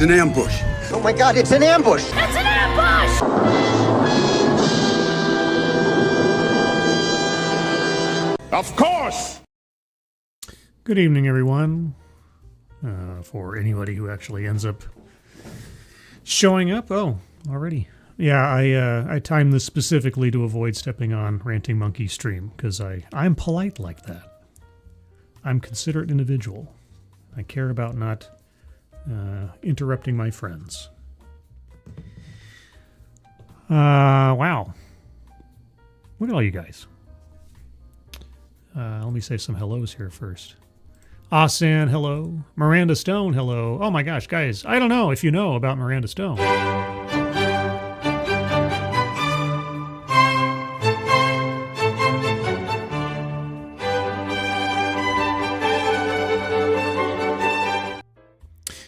an ambush. Oh my God, it's an ambush! It's an ambush! Of course! Good evening, everyone. For anybody who actually ends up showing up. Oh, already. Yeah, I timed this specifically to avoid stepping on Ranting Monkey's stream, because I'm polite like that. I'm a considerate individual. I care about not interrupting my friends. Wow. Look at all you guys. Let me say some hellos here first. Asan, hello. Miranda Stone, hello. Oh my gosh, guys, I don't know if you know about Miranda Stone.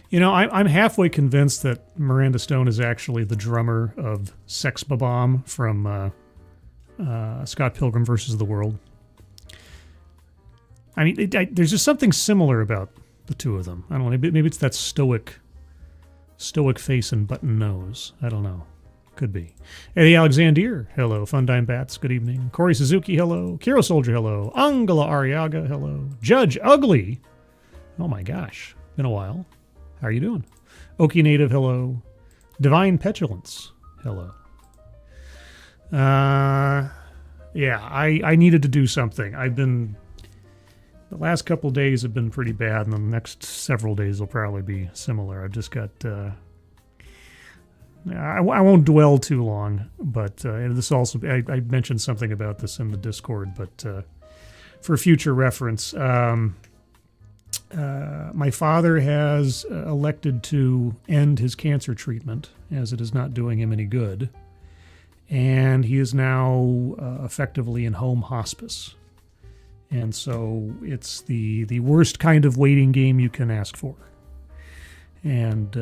You know, I'm halfway convinced that Miranda Stone is actually the drummer of Sex Bob-omb from Scott Pilgrim vs. the World. I mean, there's just something similar about the two of them. I don't know. Maybe it's that stoic face and button nose. I don't know. Could be. Eddie Alexander, hello. Fundime Bats, good evening. Corey Suzuki, hello. Kiro Soldier, hello. Angela Ariaga, hello. Judge Ugly. Oh my gosh. Been a while. How are you doing? Okie Native, hello. Divine Petulance, hello. Yeah, I needed to do something. The last couple days have been pretty bad, and the next several days will probably be similar. I've just got... I won't dwell too long, but this also... I mentioned something about this in the Discord, but for future reference, my father has elected to end his cancer treatment, as it is not doing him any good, and he is now effectively in home hospice. And so it's the worst kind of waiting game you can ask for. And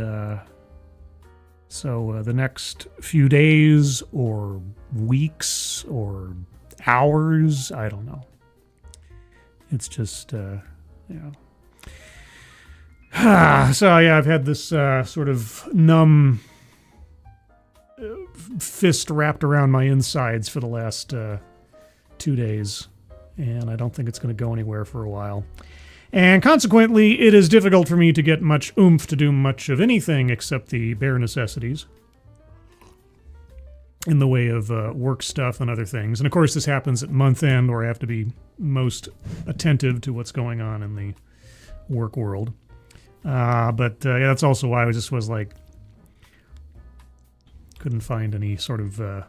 so the next few days or weeks or hours, I don't know. It's just, So yeah, I've had this sort of numb fist wrapped around my insides for the last 2 days. And I don't think it's going to go anywhere for a while. And consequently, it is difficult for me to get much oomph to do much of anything except the bare necessities in the way of work stuff and other things. And of course, this happens at month end, where I have to be most attentive to what's going on in the work world. But yeah, that's also why I was like, couldn't find any sort of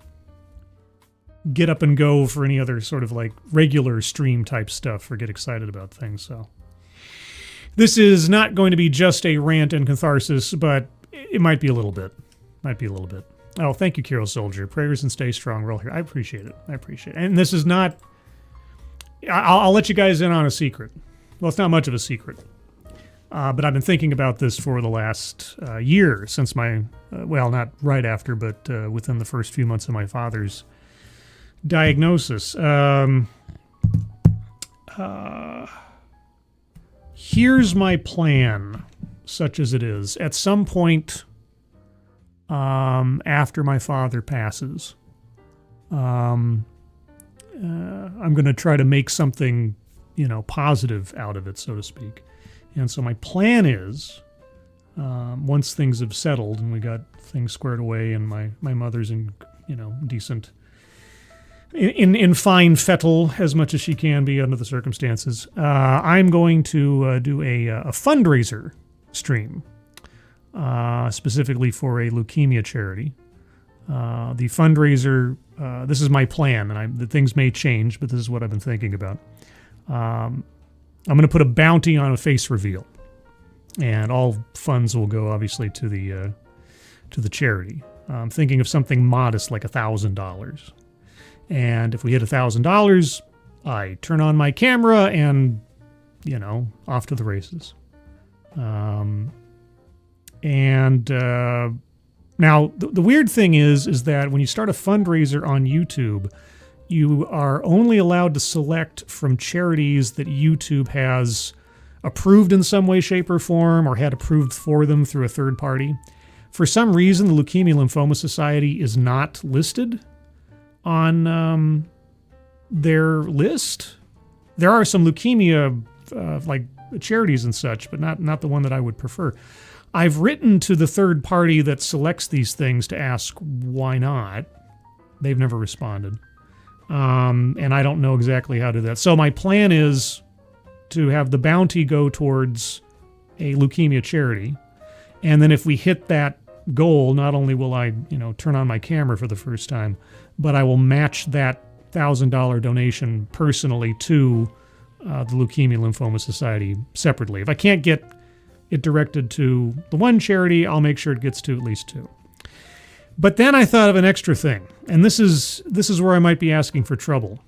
get up and go for any other sort of like regular stream type stuff or get excited about things. So this is not going to be just a rant and catharsis, but it might be a little bit. Oh, thank you, Kiro Soldier. Prayers and stay strong. We're all here. I appreciate it. And this is not... I'll let you guys in on a secret. Well, it's not much of a secret. But I've been thinking about this for the last year, since my... well, not right after, but within the first few months of my father's diagnosis. Here's my plan, such as it is. At some point after my father passes, I'm going to try to make something, positive out of it, so to speak. And so my plan is, once things have settled and we got things squared away and my mother's in, decent... In fine fettle, as much as she can be under the circumstances, I'm going to do a fundraiser stream, specifically for a leukemia charity. The fundraiser, this is my plan, and the things may change, but this is what I've been thinking about. I'm going to put a bounty on a face reveal, and all funds will go, obviously, to the charity. I'm thinking of something modest, like $1,000. And if we hit $1,000, I turn on my camera and, off to the races. Now, the weird thing is that when you start a fundraiser on YouTube, you are only allowed to select from charities that YouTube has approved in some way, shape, or form, or had approved for them through a third party. For some reason, the Leukemia Lymphoma Society is not listed on their list. There are some leukemia like charities and such, but not the one that I would prefer. I've written to the third party that selects these things to ask why not. They've never responded. And I don't know exactly how to do that. So my plan is to have the bounty go towards a leukemia charity. And then if we hit that goal, not only will I, turn on my camera for the first time, but I will match that $1,000 donation personally to the Leukemia Lymphoma Society separately. If I can't get it directed to the one charity, I'll make sure it gets to at least two. But then I thought of an extra thing, and this is where I might be asking for trouble.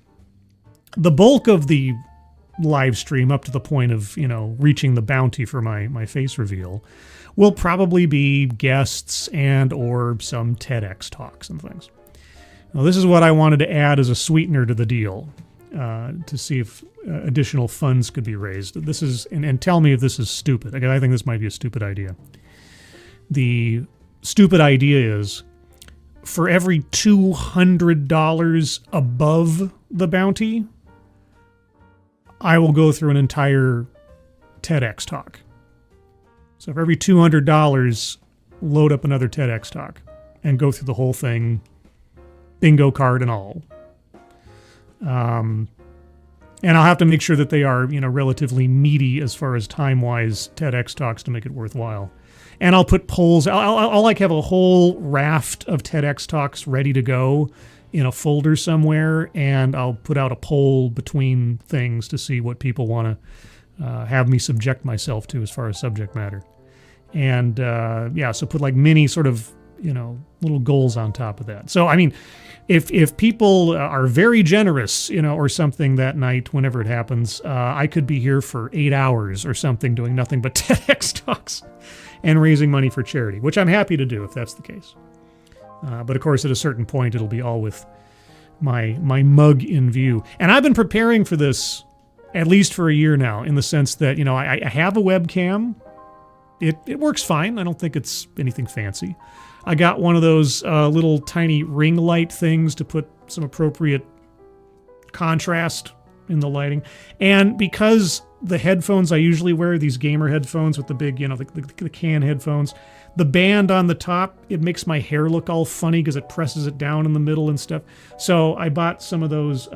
The bulk of the live stream, up to the point of reaching the bounty for my face reveal, will probably be guests and or some TEDx talks and things. Now, this is what I wanted to add as a sweetener to the deal, to see if additional funds could be raised. This is, and tell me if this is stupid. Again, I think this might be a stupid idea. The stupid idea is, for every $200 above the bounty, I will go through an entire TEDx talk. So for every $200, load up another TEDx talk and go through the whole thing, bingo card and all. And I'll have to make sure that they are, relatively meaty as far as time-wise TEDx talks to make it worthwhile. And I'll put polls. I'll like have a whole raft of TEDx talks ready to go in a folder somewhere, and I'll put out a poll between things to see what people want to have me subject myself to as far as subject matter. And so put like mini sort of, little goals on top of that. So, I mean, if people are very generous, or something that night, whenever it happens, I could be here for 8 hours or something doing nothing but TEDx talks and raising money for charity, which I'm happy to do if that's the case. But of course, at a certain point, it'll be all with my mug in view. And I've been preparing for this at least for a year now, in the sense that, I have a webcam. It works fine. I don't think it's anything fancy. I got one of those little tiny ring light things to put some appropriate contrast in the lighting. And because the headphones I usually wear, these gamer headphones with the big, the can headphones, the band on the top, it makes my hair look all funny because it presses it down in the middle and stuff. So I bought some of those,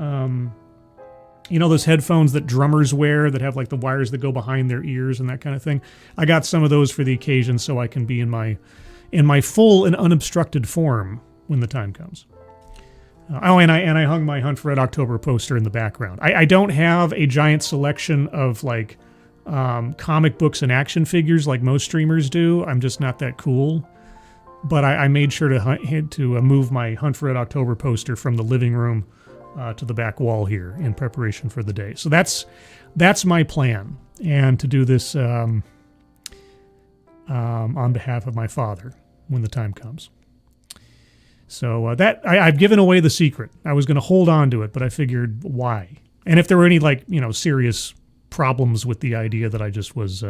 those headphones that drummers wear that have like the wires that go behind their ears and that kind of thing. I got some of those for the occasion so I can be in my full and unobstructed form when the time comes. And I hung my Hunt for Red October poster in the background. I don't have a giant selection of like comic books and action figures like most streamers do. I'm just not that cool. But I made sure to move my Hunt for Red October poster from the living room to the back wall here in preparation for the day. So that's my plan, and to do this on behalf of my father when the time comes. So I've given away the secret. I was going to hold on to it, but I figured why? And if there were any serious problems with the idea that I just was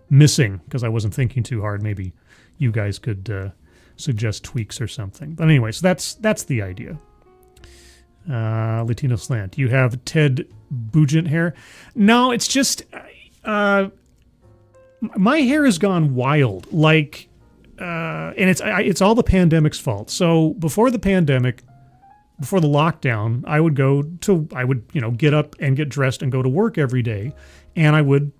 missing because I wasn't thinking too hard, maybe you guys could suggest tweaks or something. But anyway, so that's the idea. Latino Slant, you have Ted Bugent hair? No, it's just my hair has gone wild. And it's all the pandemic's fault. So before the pandemic, before the lockdown, I would get up and get dressed and go to work every day, and I would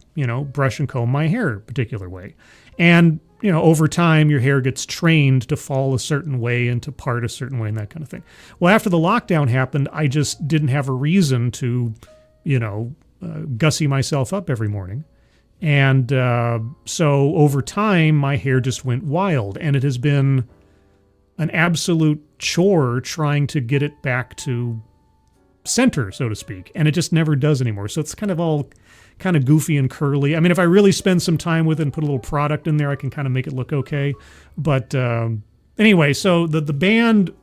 brush and comb my hair a particular way. And over time, your hair gets trained to fall a certain way and to part a certain way and that kind of thing. Well, after the lockdown happened, I just didn't have a reason to, gussy myself up every morning. And so over time, my hair just went wild, and it has been an absolute chore trying to get it back to center, so to speak. And it just never does anymore. So it's kind of all kind of goofy and curly. I mean, if I really spend some time with it and put a little product in there, I can kind of make it look okay. But anyway, so the band,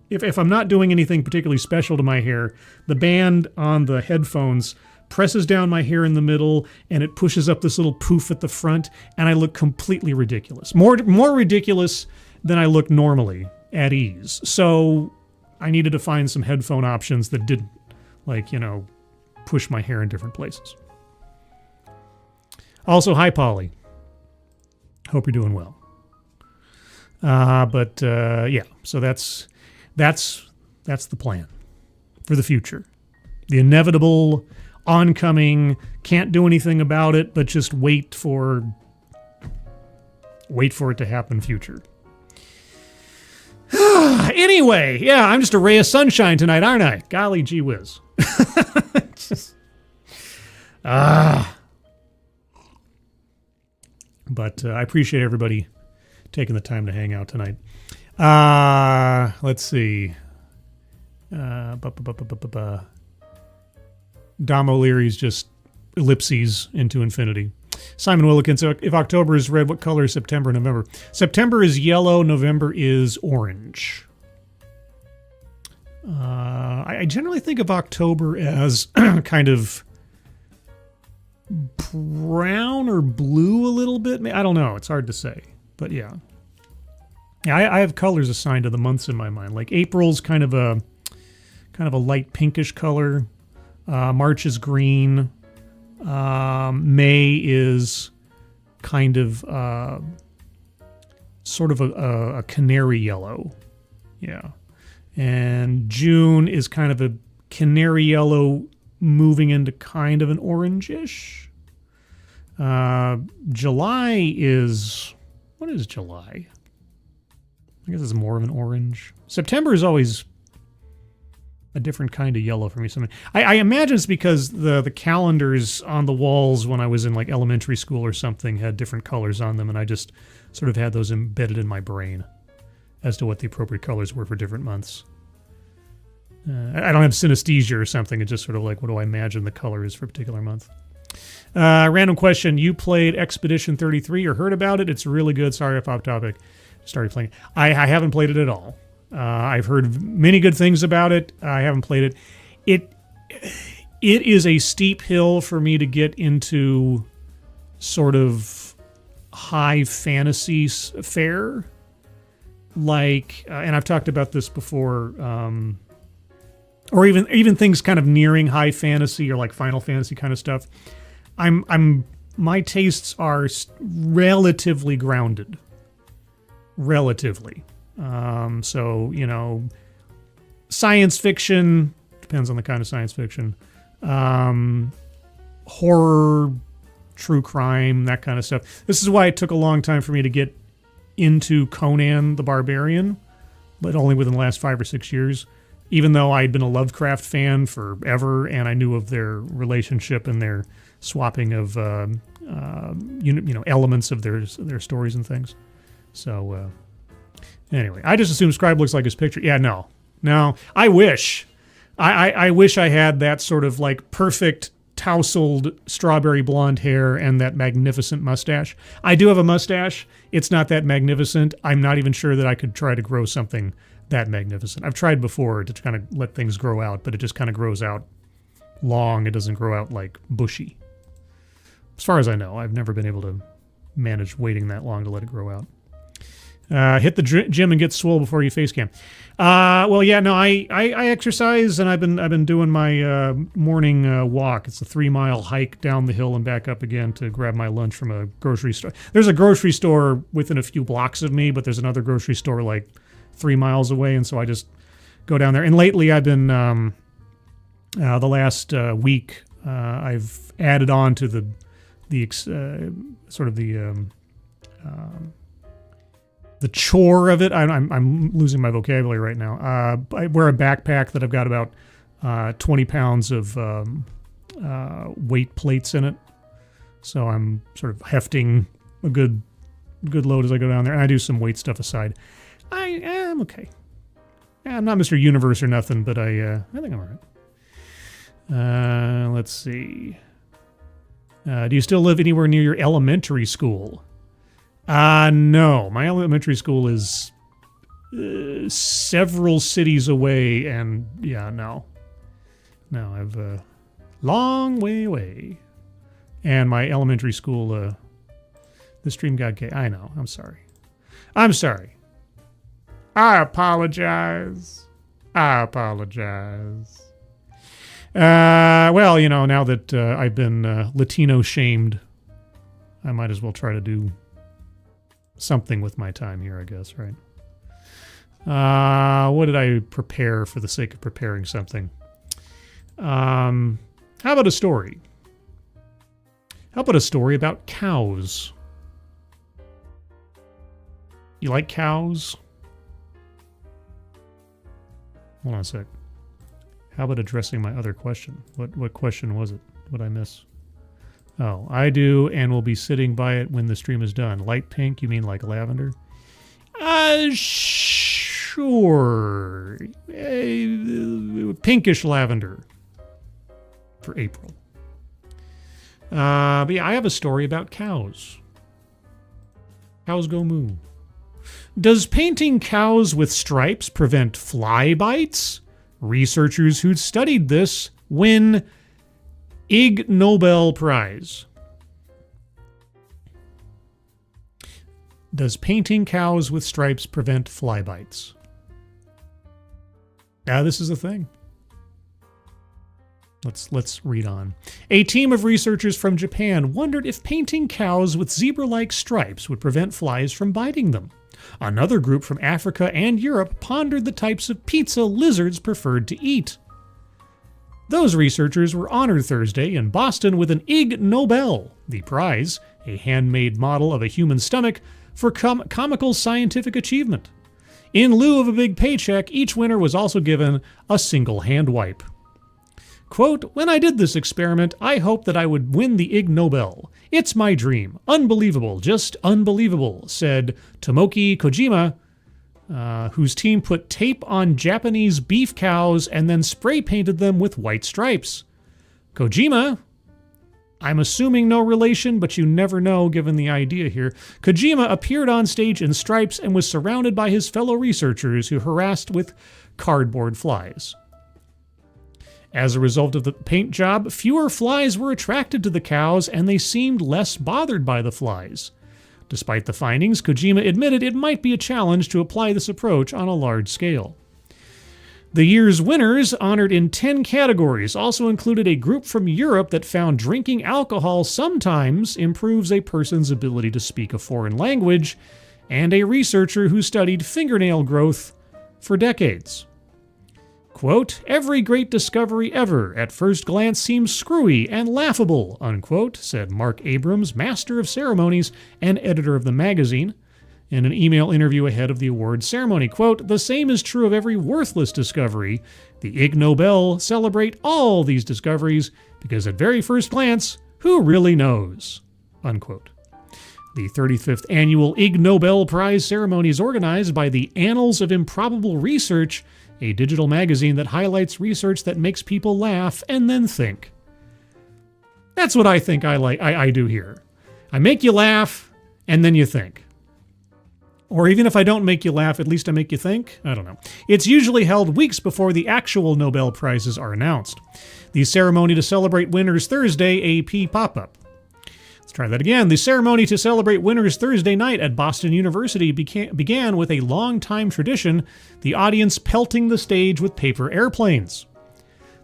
if I'm not doing anything particularly special to my hair, the band on the headphones presses down my hair in the middle, and it pushes up this little poof at the front, and I look completely ridiculous. More ridiculous than I look normally at ease. So I needed to find some headphone options that didn't, push my hair in different places. Also, hi, Polly. Hope you're doing well. So that's the plan for the future. The inevitable, oncoming, can't do anything about it, but just wait for it to happen future. Anyway, yeah, I'm just a ray of sunshine tonight, aren't I? Golly gee whiz. But I appreciate everybody taking the time to hang out tonight. Let's see. Dom O'Leary's just ellipses into infinity. Simon Willikins, so if October is red, what color is September and November? September is yellow, November is orange. I generally think of October as kind of brown or blue a little bit. I don't know. It's hard to say. But yeah. I have colors assigned to the months in my mind. Like April's kind of a light pinkish color. March is green. May is kind of sort of a canary yellow. Yeah. And June is kind of a canary yellow moving into kind of an orangish. July is... What is July? I guess it's more of an orange. September is always a different kind of yellow for me. I imagine it's because the calendars on the walls when I was in like elementary school or something had different colors on them, and I just sort of had those embedded in my brain as to what the appropriate colors were for different months. I don't have synesthesia or something. It's just sort of like, what do I imagine the color is for a particular month? Random question. You played Expedition 33 or heard about it? It's really good. Sorry if off topic. Started playing. I haven't played it at all. I've heard many good things about it. I haven't played it. It is a steep hill for me to get into sort of high fantasy fare. Like, and I've talked about this before, or even things kind of nearing high fantasy or like Final Fantasy kind of stuff. My tastes are relatively grounded. Relatively. So, science fiction, depends on the kind of science fiction, horror, true crime, that kind of stuff. This is why it took a long time for me to get into Conan the Barbarian, but only within the last 5 or 6 years, even though I'd been a Lovecraft fan forever and I knew of their relationship and their swapping of elements of their stories and things. So anyway, I just assume Scribe looks like his picture. Yeah, no. I wish. I wish I had that sort of like perfect tousled strawberry blonde hair and that magnificent mustache. I do have a mustache. It's not that magnificent. I'm not even sure that I could try to grow something that magnificent. I've tried before to kind of let things grow out, but it just kind of grows out long. It doesn't grow out like bushy. As far as I know, I've never been able to manage waiting that long to let it grow out. Hit the gym and get swole before you face cam. I exercise and I've been doing my morning walk. It's a 3-mile hike down the hill and back up again to grab my lunch from a grocery store. There's a grocery store within a few blocks of me, but there's another grocery store like 3 miles away, and so I just go down there. And lately I've been the last week I've added on to the chore of it. I'm losing my vocabulary right now. I wear a backpack that I've got about 20 pounds of weight plates in it. So I'm sort of hefting a good load as I go down there. And I do some weight stuff aside. I'm okay. I'm not Mr. Universe or nothing, but I think I'm all right. Let's see. Do you still live anywhere near your elementary school? No. My elementary school is several cities away, and yeah, no. I've Long way away. And my elementary school, the stream got gay. I know. I'm sorry. I'm sorry. I apologize. I apologize. Well, now that I've been Latino shamed, I might as well try to do something with my time here, I guess, right? What did I prepare for the sake of preparing something? How about a story? How about a story about cows? You like cows? Hold on a sec. How about addressing my other question? What question was it? What'd I miss? Oh, I do, and will be sitting by it when the stream is done. Light pink, you mean like lavender? Sure. Pinkish lavender for April. But yeah, I have a story about cows. Cows go moo. Does painting cows with stripes prevent fly bites? Researchers who studied this win Ig Nobel Prize. Does painting cows with stripes prevent fly bites? This is a thing. Let's read on. A team of researchers from Japan wondered if painting cows with zebra-like stripes would prevent flies from biting them. Another group from Africa and Europe pondered the types of pizza lizards preferred to eat. Those researchers were honored Thursday in Boston with an Ig Nobel, the prize, a handmade model of a human stomach, for comical scientific achievement. In lieu of a big paycheck, each winner was also given a single hand wipe. Quote, "When I did this experiment, I hoped that I would win the Ig Nobel. It's my dream. Unbelievable, just unbelievable," said Tomoki Kojima, whose team put tape on Japanese beef cows and then spray painted them with white stripes. Kojima, I'm assuming no relation, but you never know given the idea here. Kojima appeared on stage in stripes and was surrounded by his fellow researchers who harassed with cardboard flies. As a result of the paint job, fewer flies were attracted to the cows and they seemed less bothered by the flies. Despite the findings, Kojima admitted it might be a challenge to apply this approach on a large scale. The year's winners, honored in 10 categories, also included a group from Europe that found drinking alcohol sometimes improves a person's ability to speak a foreign language, and a researcher who studied fingernail growth for decades. Quote, "Every great discovery ever at first glance seems screwy and laughable," unquote, said Mark Abrams, master of ceremonies and editor of the magazine, in an email interview ahead of the awards ceremony. Quote, "The same is true of every worthless discovery. The Ig Nobel celebrate all these discoveries because at very first glance, who really knows?" Unquote. The 35th annual Ig Nobel Prize ceremony is organized by the Annals of Improbable Research, a digital magazine that highlights research that makes people laugh and then think. That's what I think I do here. I make you laugh and then you think. Or even if I don't make you laugh, at least I make you think? I don't know. It's usually held weeks before the actual Nobel Prizes are announced. The ceremony to celebrate winners Thursday, AP pop-up. Let's try that again. The ceremony to celebrate winners Thursday night at Boston University began with a long-time tradition, the audience pelting the stage with paper airplanes.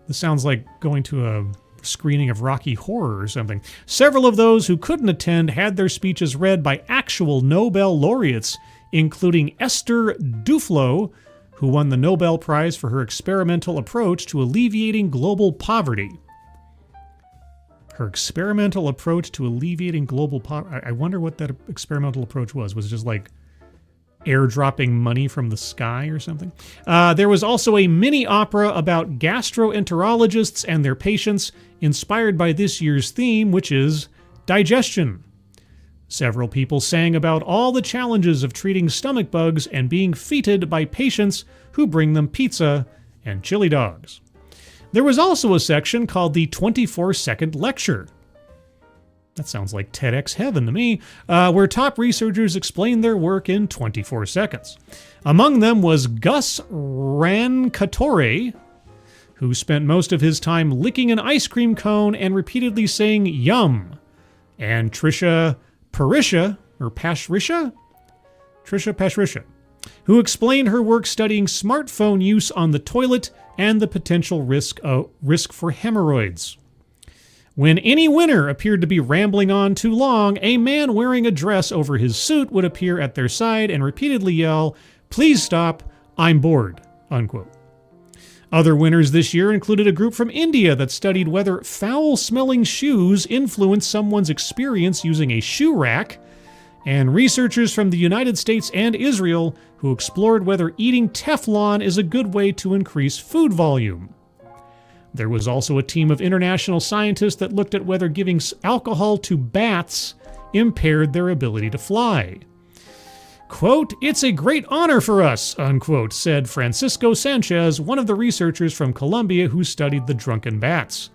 This sounds like going to a screening of Rocky Horror or something. Several of those who couldn't attend had their speeches read by actual Nobel laureates, including Esther Duflo, who won the Nobel Prize for her experimental approach to alleviating global poverty. Her experimental approach to alleviating global poverty. I wonder what that experimental approach was. Was it just like airdropping money from the sky or something? There was also a mini opera about gastroenterologists and their patients, inspired by this year's theme, which is digestion. Several people sang about all the challenges of treating stomach bugs and being feted by patients who bring them pizza and chili dogs. There was also a section called the 24-second lecture. That sounds like TEDx heaven to me, where top researchers explained their work in 24 seconds. Among them was Gus Rancatore, who spent most of his time licking an ice cream cone and repeatedly saying yum, and Trisha Parisha, who explained her work studying smartphone use on the toilet and the potential risk for hemorrhoids. When any winner appeared to be rambling on too long, a man wearing a dress over his suit would appear at their side and repeatedly yell, "Please stop, I'm bored," unquote. Other winners this year included a group from India that studied whether foul-smelling shoes influence someone's experience using a shoe rack, and researchers from the United States and Israel who explored whether eating Teflon is a good way to increase food volume. There was also a team of international scientists that looked at whether giving alcohol to bats impaired their ability to fly. Quote, "It's a great honor for us," unquote, said Francisco Sanchez, one of the researchers from Colombia who studied the drunken bats.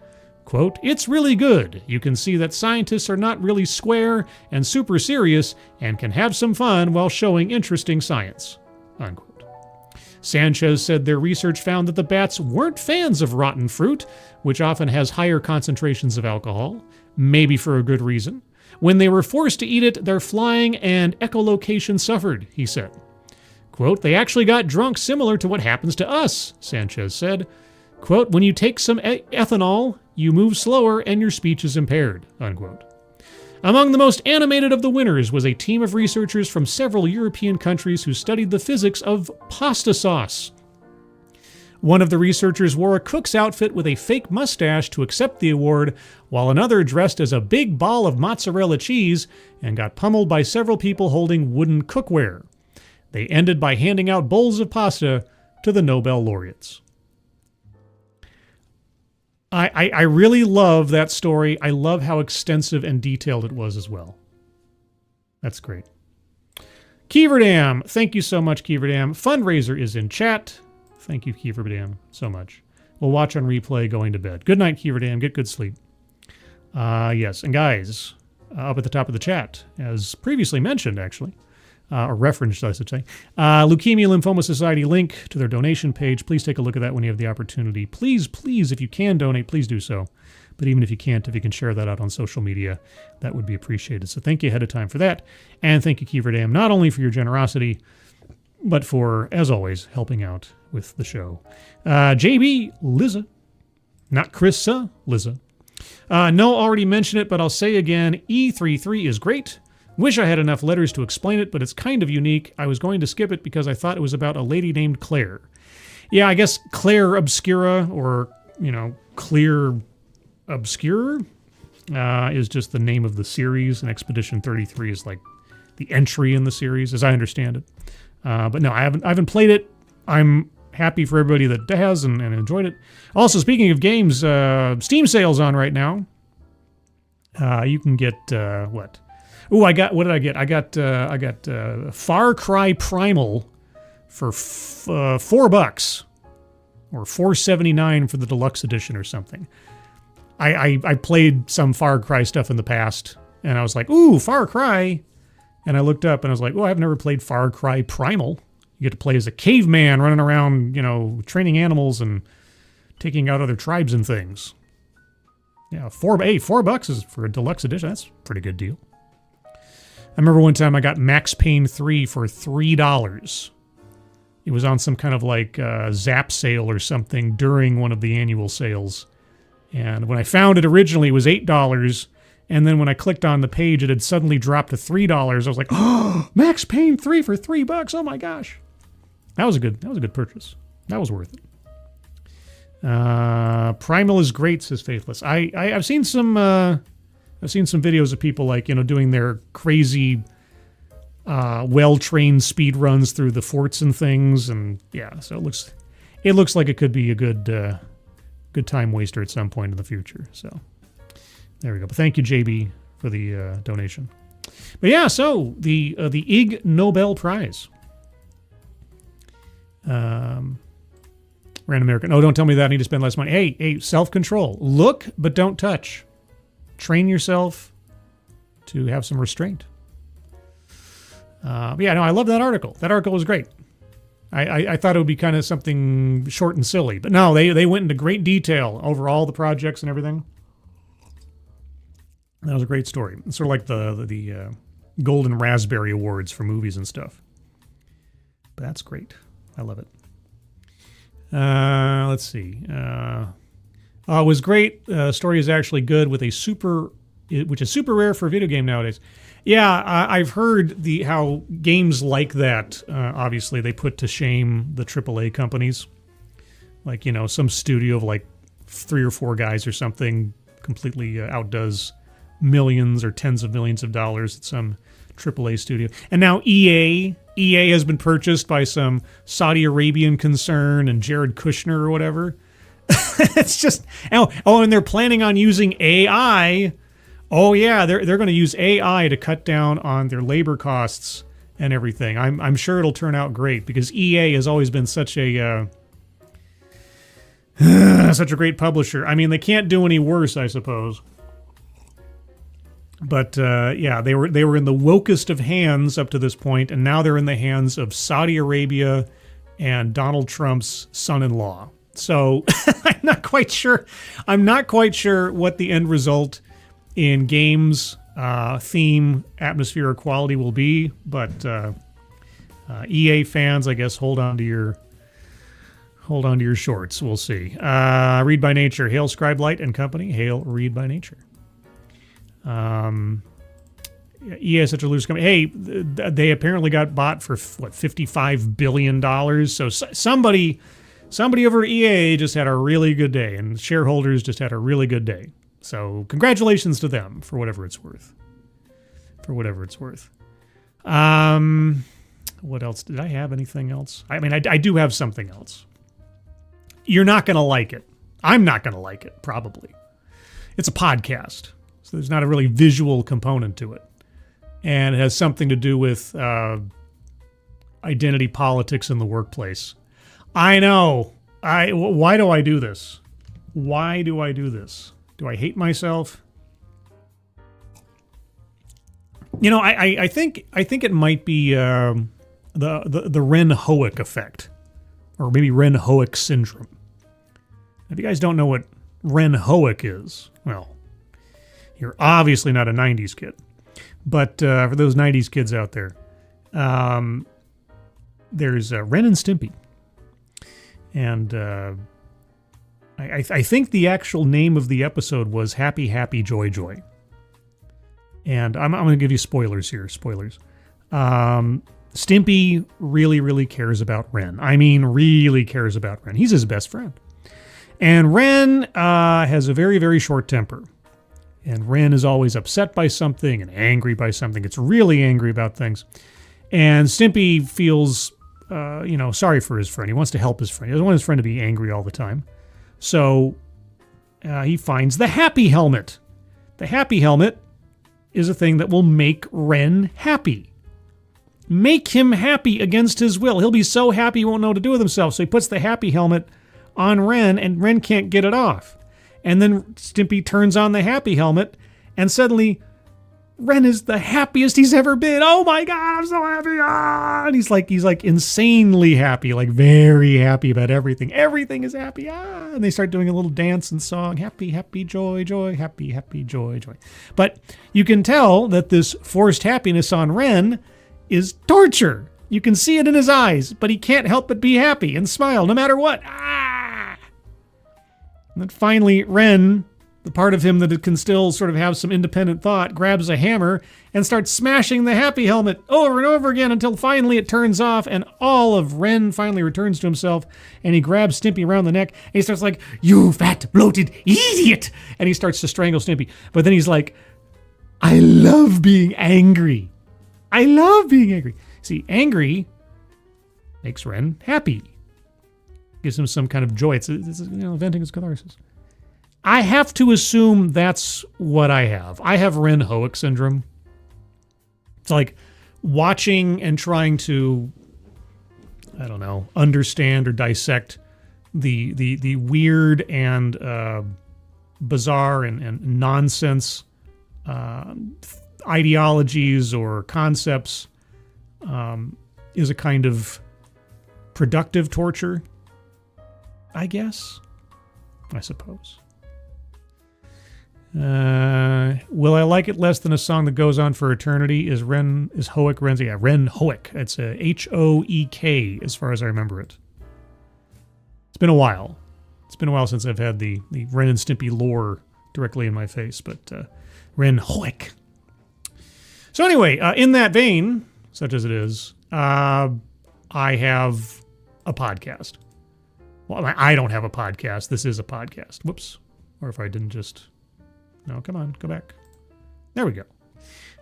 Quote, "It's really good. You can see that scientists are not really square and super serious and can have some fun while showing interesting science," unquote. Sanchez said their research found that the bats weren't fans of rotten fruit, which often has higher concentrations of alcohol, maybe for a good reason. When they were forced to eat it, their flying and echolocation suffered, he said. Quote, "They actually got drunk similar to what happens to us," Sanchez said. Quote, "When you take some ethanol, you move slower and your speech is impaired," unquote. Among the most animated of the winners was a team of researchers from several European countries who studied the physics of pasta sauce. One of the researchers wore a cook's outfit with a fake mustache to accept the award, while another dressed as a big ball of mozzarella cheese and got pummeled by several people holding wooden cookware. They ended by handing out bowls of pasta to the Nobel laureates. I really love that story. I love how extensive and detailed it was as well. That's great. Keeverdam, thank you so much, Keeverdam. Fundraiser is in chat. Thank you, Keeverdam, so much. We'll watch on replay going to bed. Good night, Keeverdam. Get good sleep. Yes, and guys, up at the top of the chat, as previously mentioned, actually, or referenced, I should say, Leukemia Lymphoma Society link to their donation page. Please take a look at that when you have the opportunity. Please, if you can donate, please do so. But even if you can't, if you can share that out on social media, that would be appreciated. So thank you ahead of time for that. And thank you, Keeverdam, not only for your generosity, but for, as always, helping out with the show. JB, Liza, not Chrissa, Liza. No, already mentioned it, but I'll say again, E33 is great. Wish I had enough letters to explain it, but it's kind of unique. I was going to skip it because I thought it was about a lady named Claire. Yeah, I guess Claire Obscura, or, Clear Obscure, is just the name of the series, and Expedition 33 is like the entry in the series, as I understand it. But no, I haven't played it. I'm happy for everybody that has and enjoyed it. Also, speaking of games, Steam sale's on right now. You can get, what? Ooh, what did I get? I got Far Cry Primal for $4 or $4.79 for the deluxe edition or something. I played some Far Cry stuff in the past, and I was like, ooh, Far Cry. And I looked up and I was like, oh, I've never played Far Cry Primal. You get to play as a caveman running around, training animals and taking out other tribes and things. Yeah, $4 is for a deluxe edition. That's a pretty good deal. I remember one time I got Max Payne 3 for $3. It was on some kind of like Zap sale or something during one of the annual sales. And when I found it originally, it was $8. And then when I clicked on the page, it had suddenly dropped to $3. I was like, oh, Max Payne 3 for $3. Oh my gosh. That was a good purchase. That was worth it. Primal is great, says Faithless. I've seen some videos of people doing their crazy well-trained speed runs through the forts and things, and yeah, so it looks like it could be a good time waster at some point in the future. So there we go. But thank you, JB, for the donation. But yeah, so the Ig Nobel Prize. Random American. Oh, don't tell me that. I need to spend less money. Hey, self-control. Look, but don't touch. Train yourself to have some restraint. Yeah, no, I love that article. That article was great. I thought it would be kind of something short and silly, but no, they went into great detail over all the projects and everything. That was a great story. It's sort of like the Golden Raspberry Awards for movies and stuff. But that's great. I love it. Let's see. It was great. Story is actually good with which is super rare for a video game nowadays. Yeah, I've heard how games like that, obviously, they put to shame the AAA companies. Like, some studio of like 3 or 4 guys or something completely outdoes millions or tens of millions of dollars at some AAA studio. And now EA has been purchased by some Saudi Arabian concern and Jared Kushner or whatever. It's just, and they're planning on using AI. Oh yeah, they're going to use AI to cut down on their labor costs and everything. I'm sure it'll turn out great because EA has always been such a great publisher. I mean, they can't do any worse, I suppose. But yeah, they were in the wokest of hands up to this point, and now they're in the hands of Saudi Arabia and Donald Trump's son-in-law. So I'm not quite sure what the end result in games, theme, atmosphere, or quality will be. But EA fans, I guess, hold on to your shorts. We'll see. Read by Nature, hail Scribelight and Company. Hail Read by Nature. EA is such a loose company. Hey, they apparently got bought for $55 billion. So somebody over at EA just had a really good day, and shareholders just had a really good day. So congratulations to them for whatever it's worth. What else? Did I have anything else? I mean, I do have something else. You're not going to like it. I'm not going to like it, probably. It's a podcast, so there's not a really visual component to it. And it has something to do with identity politics in the workplace. I know. Why do I do this? Why do I do this? Do I hate myself? I think it might be the Ren Hoek effect, or maybe Ren Hoek syndrome. If you guys don't know what Ren Hoek is, well, you're obviously not a 90s kid. But for those 90s kids out there, there's Ren and Stimpy. And I think the actual name of the episode was Happy, Happy, Joy, Joy. And I'm going to give you spoilers here. Spoilers. Stimpy really, really cares about Ren. I mean, really cares about Ren. He's his best friend. And Ren has a very, very short temper. And Ren is always upset by something and angry by something. Gets really angry about things. And Stimpy feels, sorry for his friend. He wants to help his friend. He doesn't want his friend to be angry all the time. So he finds the happy helmet. The happy helmet is a thing that will make Ren happy. Make him happy against his will. He'll be so happy he won't know what to do with himself. So he puts the happy helmet on Ren, and Ren can't get it off. And then Stimpy turns on the happy helmet, and suddenly Ren is the happiest he's ever been. Oh my God, I'm so happy! Ah! And he's like insanely happy, like very happy about everything. Everything is happy. Ah! And they start doing a little dance and song. Happy, happy, joy, joy. Happy, happy, joy, joy. But you can tell that this forced happiness on Ren is torture. You can see it in his eyes, but he can't help but be happy and smile no matter what. Ah! And then finally, Ren, the part of him that can still sort of have some independent thought, grabs a hammer and starts smashing the happy helmet over and over again until finally it turns off and all of Ren finally returns to himself, and he grabs Stimpy around the neck and he starts like, "You fat, bloated idiot!" And he starts to strangle Stimpy. But then he's like, "I love being angry. I love being angry." See, angry makes Ren happy. Gives him some kind of joy. It's venting his catharsis. I have to assume that's what I have. I have Ren Hoek syndrome. It's like watching and trying to, I don't know, understand or dissect the weird and bizarre and nonsense ideologies or concepts is a kind of productive torture, I guess. I suppose. Will I like it less than a song that goes on for eternity? Is Hoek Renzi? Yeah, Ren Hoek. It's a Hoek, as far as I remember it. It's been a while. It's been a while since I've had the Ren and Stimpy lore directly in my face, but Ren Hoek. So anyway, in that vein, such as it is, I have a podcast. Well, I don't have a podcast. This is a podcast. Whoops. Or if I didn't just... No, come on. Go back. There we go.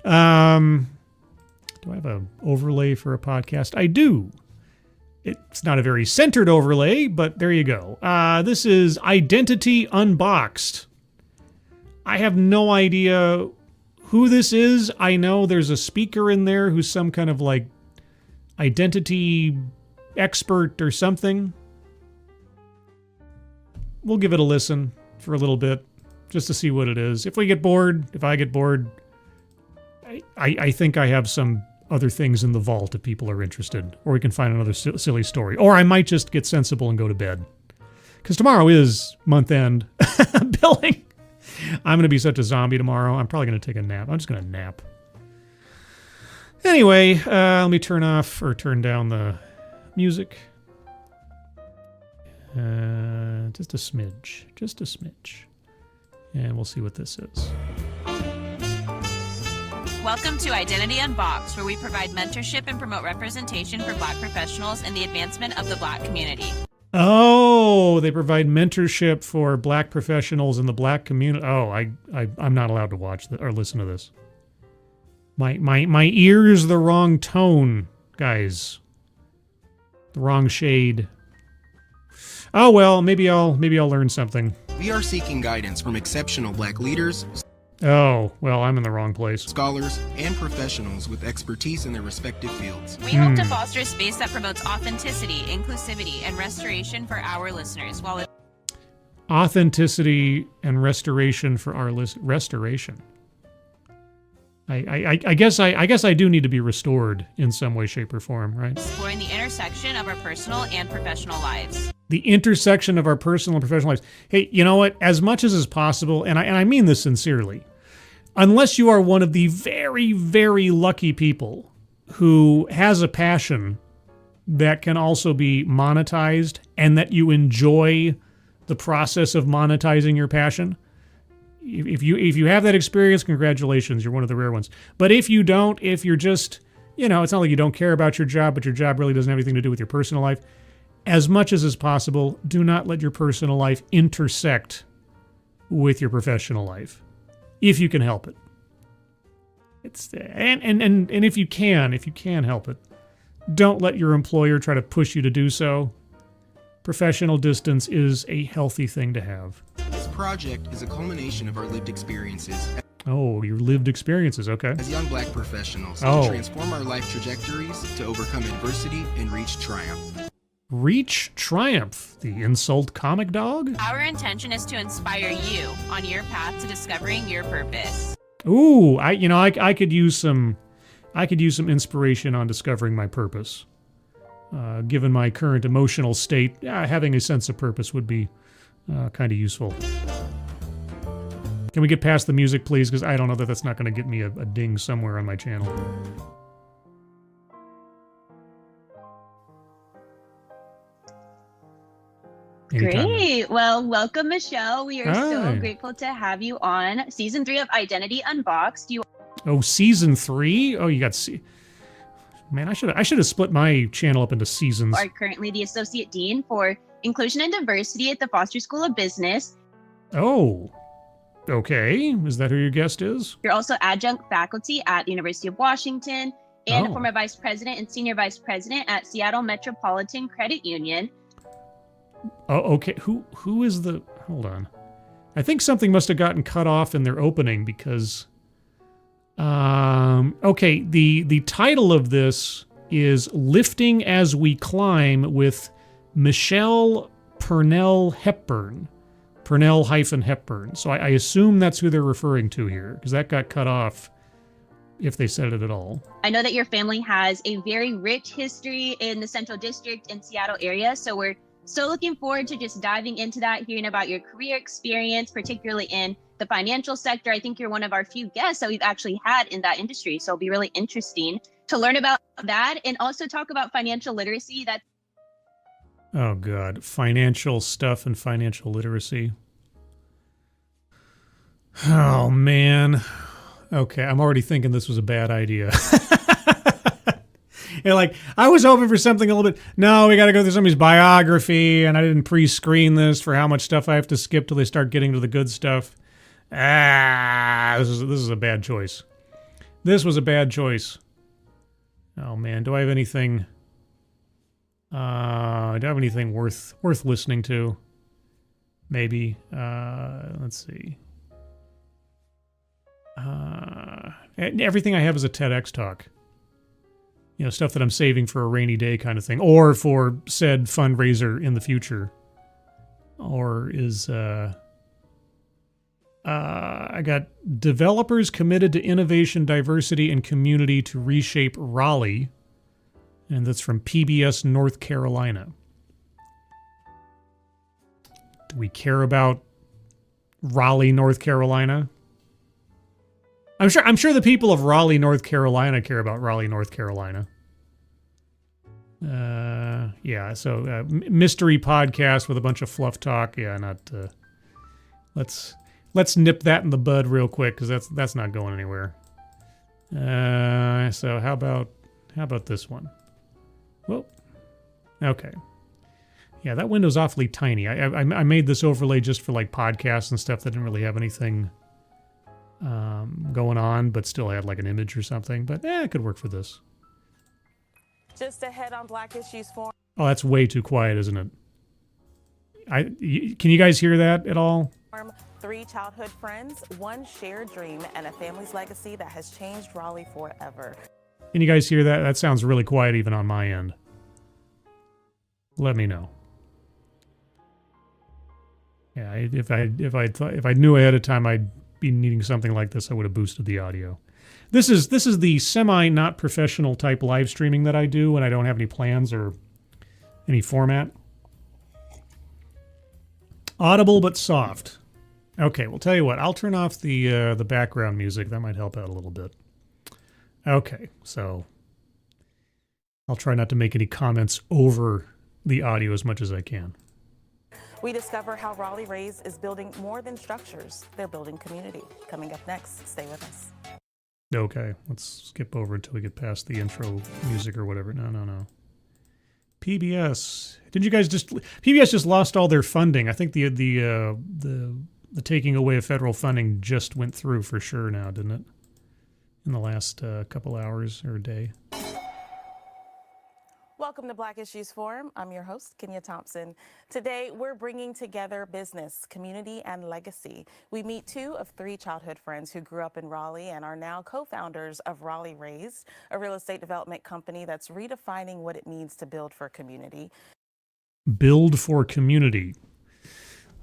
Do I have an overlay for a podcast? I do. It's not a very centered overlay, but there you go. This is Identity Unboxed. I have no idea who this is. I know there's a speaker in there who's some kind of like identity expert or something. We'll give it a listen for a little bit just to see what it is. If I get bored, I think I have some other things in the vault if people are interested. Or we can find another silly story. Or I might just get sensible and go to bed. Because tomorrow is month end billing. I'm going to be such a zombie tomorrow. I'm probably going to take a nap. I'm just going to nap. Anyway, let me turn down the music. Just a smidge. And we'll see what this is. Welcome to Identity Unboxed, where we provide mentorship and promote representation for Black professionals and the advancement of the Black community. Oh, they provide mentorship for Black professionals in the Black community. Oh, I'm not allowed to watch or listen to this. My ear's the wrong tone, guys. The wrong shade. Oh well, maybe I'll learn something. We are seeking guidance from exceptional Black leaders, Oh, well, I'm in the wrong place. scholars, and professionals with expertise in their respective fields. We hope to foster a space that promotes authenticity, inclusivity, and restoration for our listeners, while Authenticity and restoration for our restoration. I guess I do need to be restored in some way, shape, or form, right? exploring the intersection of our personal and professional lives. The intersection of our personal and professional lives. Hey, you know what? As much as is possible, and I mean this sincerely, unless you are one of the very, very lucky people who has a passion that can also be monetized and that you enjoy the process of monetizing your passion, if you have that experience, congratulations, you're one of the rare ones. But if you don't, if you're just, it's not like you don't care about your job, but your job really doesn't have anything to do with your personal life, as much as is possible, do not let your personal life intersect with your professional life, if you can help it. And if you can help it, don't let your employer try to push you to do so. Professional distance is a healthy thing to have. This project is a culmination of our lived experiences Oh, your lived experiences, okay. as young Black professionals Oh. to transform our life trajectories, to overcome adversity, and reach triumph. Reach triumph, the insult comic dog? Our intention is to inspire you on your path to discovering your purpose. Ooh, I could use some inspiration on discovering my purpose. Given my current emotional state, having a sense of purpose would be kind of useful. Can we get past the music, please? Because I don't know that's not going to get me a ding somewhere on my channel. Anytime. Great. Well, welcome, Michelle. We are Hi. so grateful to have you on season 3 of Identity Unboxed. You Oh, season 3? Oh, you got Man, I should have split my channel up into seasons. are currently the Associate Dean for Inclusion and Diversity at the Foster School of Business. Oh, okay. Is that who your guest is? You're also adjunct faculty at the University of Washington and Oh. former vice president and senior vice president at Seattle Metropolitan Credit Union. Oh, okay. Who is the... Hold on. I think something must have gotten cut off in their opening because... Okay, the title of this is Lifting as We Climb with Michelle Purnell Hepburn. Purnell-Hepburn. So I assume that's who they're referring to here, because that got cut off if they said it at all. I know that your family has a very rich history in the Central District and Seattle area, so we're so looking forward to just diving into that, hearing about your career experience, particularly in the financial sector. I think you're one of our few guests that we've actually had in that industry, so it'll be really interesting to learn about that and also talk about financial literacy. Oh, God. Financial stuff and financial literacy. Oh, man. Okay, I'm already thinking this was a bad idea. And like, I was hoping for something a little bit, no, we got to go through somebody's biography, and I didn't pre-screen this for how much stuff I have to skip till they start getting to the good stuff. This is a bad choice. This was a bad choice. Oh, man, do I have anything... do I have anything worth listening to? Maybe. Let's see. Everything I have is a TEDx talk. You know, stuff that I'm saving for a rainy day kind of thing, or for said fundraiser in the future. Or is I got developers committed to innovation, diversity, and community to reshape Raleigh, and that's from PBS North Carolina. Do we care about Raleigh, North Carolina? I'm sure the people of Raleigh, North Carolina care about Raleigh, North Carolina. Yeah, so mystery podcast with a bunch of fluff talk. Yeah, not. Let's nip that in the bud real quick, because that's not going anywhere. So how about this one? Well, okay. Yeah, that window's awfully tiny. I made this overlay just for like podcasts and stuff that didn't really have anything going on, but still had like an image or something. But it could work for this. Just ahead on Black Issues Forum. Oh, that's way too quiet, isn't it? Can you guys hear that at all? 3 childhood friends, 1 shared dream, and a family's legacy that has changed Raleigh forever. Can you guys hear that? That sounds really quiet even on my end. Let me know. Yeah, if I knew ahead of time I'd be needing something like this, I would have boosted the audio. This is the semi not professional type live streaming that I do when I don't have any plans or any format. Audible but soft. Okay, well, tell you what, I'll turn off the background music. That might help out a little bit. Okay, so I'll try not to make any comments over the audio as much as I can. We discover how Raleigh Raised is building more than structures. They're building community. Coming up next, stay with us. Okay, let's skip over until we get past the intro music or whatever. No. PBS. Didn't you guys PBS just lost all their funding? I think the taking away of federal funding just went through for sure now, didn't it? In the last couple hours or a day. Welcome to Black Issues Forum. I'm your host, Kenya Thompson. Today, we're bringing together business, community, and legacy. We meet 2 of 3 childhood friends who grew up in Raleigh and are now co-founders of Raleigh Raised, a real estate development company that's redefining what it means to build for community. Build for community.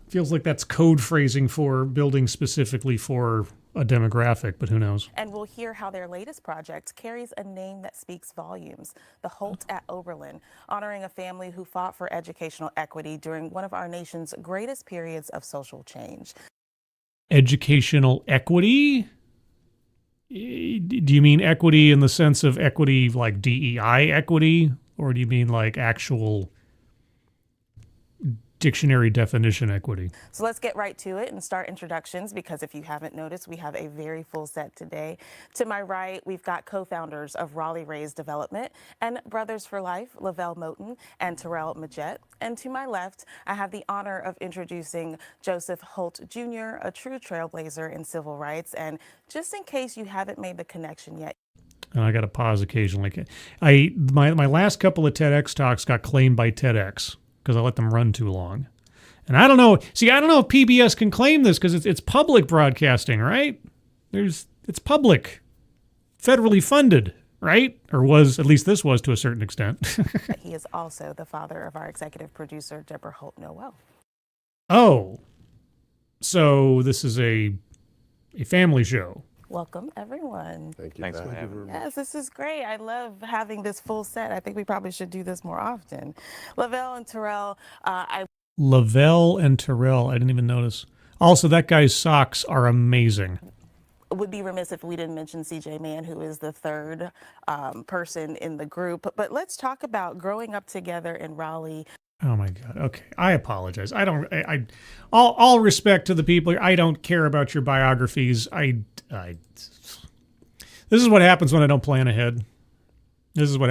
Feels like that's code phrasing for building specifically for a demographic, but who knows? And we'll hear how their latest project carries a name that speaks volumes, the Holt at Oberlin, honoring a family who fought for educational equity during one of our nation's greatest periods of social change. Educational equity? Do you mean equity in the sense of equity like DEI equity? Or do you mean like actual dictionary definition equity? So let's get right to it and start introductions, because if you haven't noticed, we have a very full set today. To my right, we've got co-founders of Raleigh Raised Development and Brothers for Life, Lavelle Moten and Terrell Majette. And to my left, I have the honor of introducing Joseph Holt Jr., a true trailblazer in civil rights. And just in case you haven't made the connection yet. And I got to pause occasionally. My last couple of TEDx talks got claimed by TEDx, because I let them run too long. And I don't know. See, I don't know if PBS can claim this because it's public broadcasting, right? It's public, federally funded, right? Or was, at least this was to a certain extent. He is also the father of our executive producer, Deborah Holt Noel. Oh, so this is a family show. Welcome, everyone. Thank you. Thanks for having me. Yes, this is great. I love having this full set. I think we probably should do this more often. Lavelle and Terrell, Lavelle and Terrell, I didn't even notice. Also, that guy's socks are amazing. would be remiss if we didn't mention CJ Mann, who is the third person in the group. But let's talk about growing up together in Raleigh. Oh my God. Okay. I apologize. All respect to the people here. I don't care about your biographies. This is what happens when I don't plan ahead. It's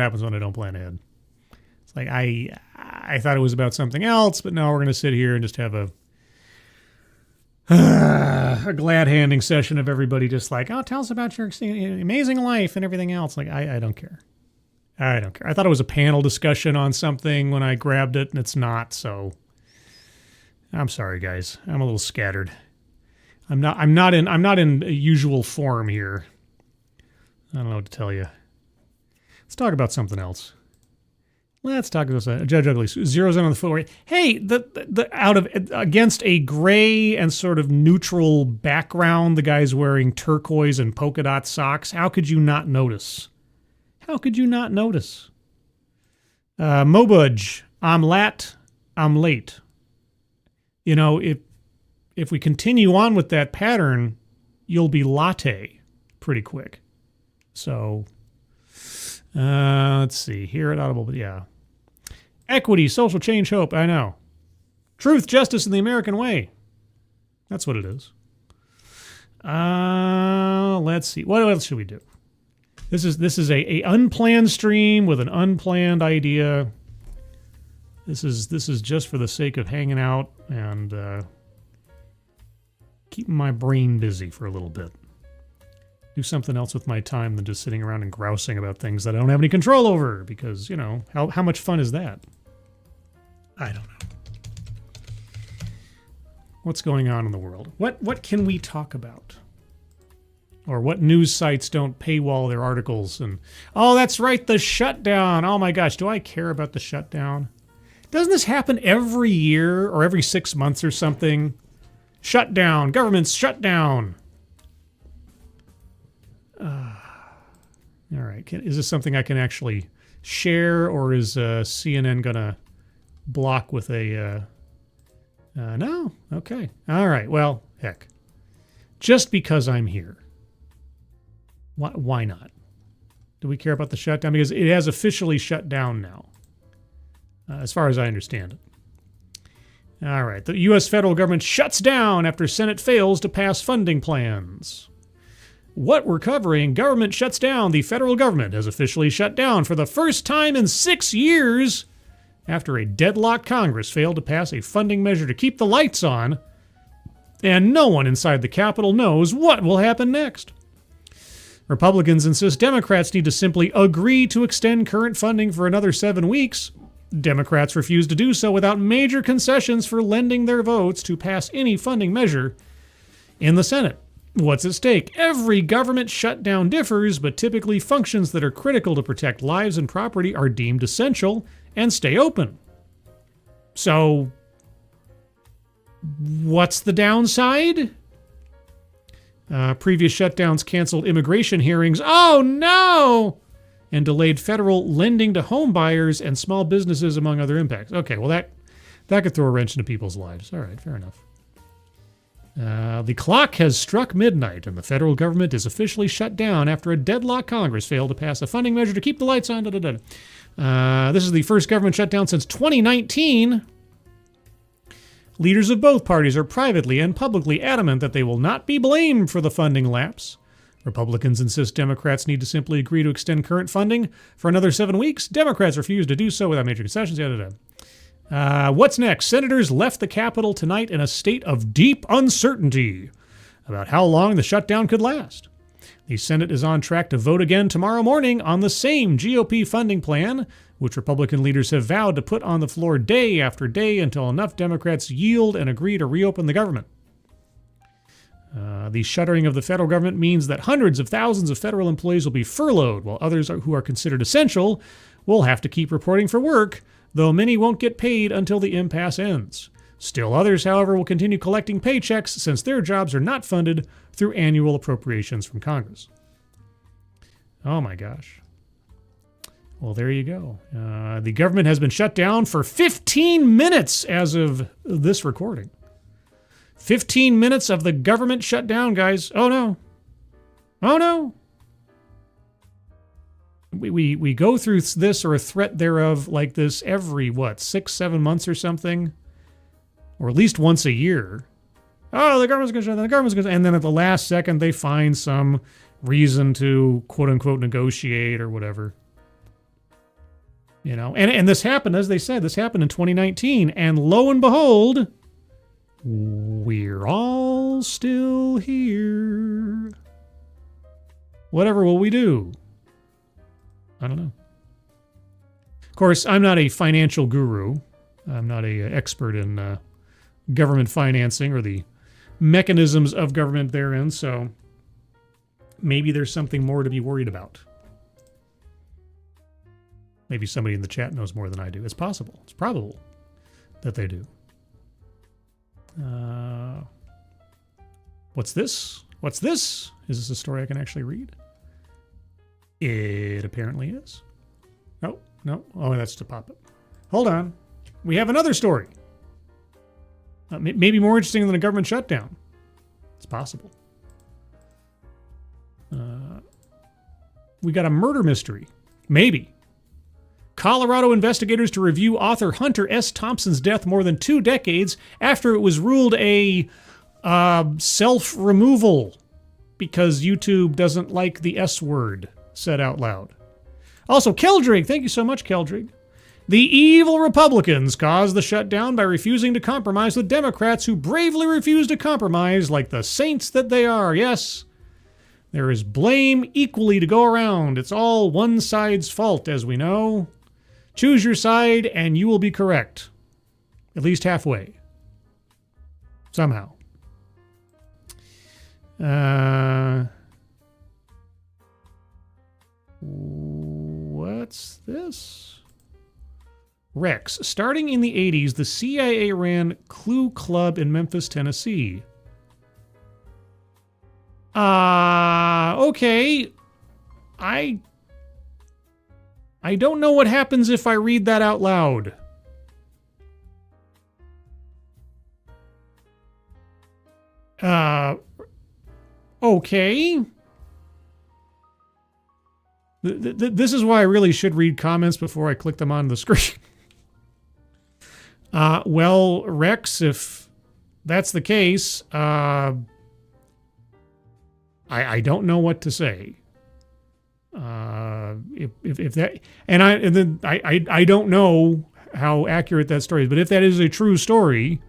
like I thought it was about something else, but now we're going to sit here and just have a glad handing session of everybody just like, oh, tell us about your amazing life and everything else. Like, I don't care. I don't care. I thought it was a panel discussion on something when I grabbed it, and it's not. So I'm sorry, guys. I'm a little scattered. I'm not in usual form here. I don't know what to tell you. Let's talk about something else. Let's talk about Judge Ugly zeroes in on the footwear. Hey, against a gray and sort of neutral background, the guy's wearing turquoise and polka dot socks. How could you not notice? Mobudge, I'm late. You know, if we continue on with that pattern, you'll be latte pretty quick. So, let's see. Here at Audible, but yeah. Equity, social change, hope. I know. Truth, justice, and the American way. That's what it is. Let's see. What else should we do? This is a unplanned stream with an unplanned idea. This is just for the sake of hanging out and keeping my brain busy for a little bit. Do something else with my time than just sitting around and grousing about things that I don't have any control over, because, you know, how much fun is that? I don't know. What's going on in the world? What can we talk about? Or what news sites don't paywall their articles? And oh, that's right, the shutdown. Oh my gosh, do I care about the shutdown? Doesn't this happen every year or every 6 months or something? Shutdown, government's shutdown. All right, is this something I can actually share, or is CNN gonna block with a? No. Okay. All right. Well, heck. Just because I'm here. Why not? Do we care about the shutdown? Because it has officially shut down now, as far as I understand it. All right. The U.S. federal government shuts down after Senate fails to pass funding plans. What we're covering, government shuts down. The federal government has officially shut down for the first time in 6 years after a deadlocked Congress failed to pass a funding measure to keep the lights on, and no one inside the Capitol knows what will happen next. Republicans insist Democrats need to simply agree to extend current funding for another 7 weeks. Democrats refuse to do so without major concessions for lending their votes to pass any funding measure in the Senate. What's at stake? Every government shutdown differs, but typically functions that are critical to protect lives and property are deemed essential and stay open. So, what's the downside? Previous shutdowns canceled immigration hearings. Oh no! And delayed federal lending to home buyers and small businesses, among other impacts. Okay, well that could throw a wrench into people's lives. All right, fair enough. The clock has struck midnight, and the federal government is officially shut down after a deadlocked Congress failed to pass a funding measure to keep the lights on. This is the first government shutdown since 2019. Leaders of both parties are privately and publicly adamant that they will not be blamed for the funding lapse. Republicans insist Democrats need to simply agree to extend current funding for another 7 weeks. Democrats refuse to do so without major concessions. What's next? Senators left the Capitol tonight in a state of deep uncertainty about how long the shutdown could last. The Senate is on track to vote again tomorrow morning on the same GOP funding plan, which Republican leaders have vowed to put on the floor day after day until enough Democrats yield and agree to reopen the government. The shuttering of the federal government means that hundreds of thousands of federal employees will be furloughed, while others who are considered essential will have to keep reporting for work, though many won't get paid until the impasse ends. Still others, however, will continue collecting paychecks since their jobs are not funded through annual appropriations from Congress. Oh my gosh. Well, there you go. The government has been shut down for 15 minutes as of this recording. 15 minutes of the government shut down, guys. Oh no. Oh no. We go through this or a threat thereof like this every, 6-7 months or something? Or at least once a year. Oh, the government's going to shut down, the government's going to... And then at the last second, they find some reason to, quote-unquote, negotiate or whatever. You know, and this happened, as they said, this happened in 2019. And lo and behold, we're all still here. Whatever will we do? I don't know. Of course, I'm not a financial guru. I'm not an expert in government financing or the mechanisms of government therein, so maybe there's something more to be worried about. Maybe somebody in the chat knows more than I do. It's possible. It's probable that they do. What's this? What's this? Is this a story I can actually read? It apparently is. Oh, no. Oh, that's to pop it. Hold on. We have another story. Maybe more interesting than a government shutdown. It's possible. We got a murder mystery. Maybe. Colorado investigators to review author Hunter S. Thompson's death more than 2 decades after it was ruled a self-removal because YouTube doesn't like the S word said out loud. Also, Keldrig, thank you so much, Keldrig. The evil Republicans caused the shutdown by refusing to compromise with Democrats who bravely refused to compromise like the saints that they are. Yes, there is blame equally to go around. It's all one side's fault, as we know. Choose your side and you will be correct. At least halfway. Somehow. What's this? Rex. Starting in the 80s, the CIA ran Clue Club in Memphis, Tennessee. Okay. I don't know what happens if I read that out loud. Okay. This is why I really should read comments before I click them on the screen. Well, Rex, if that's the case, I don't know what to say. If that, and I don't know how accurate that story is, but if that is a true story,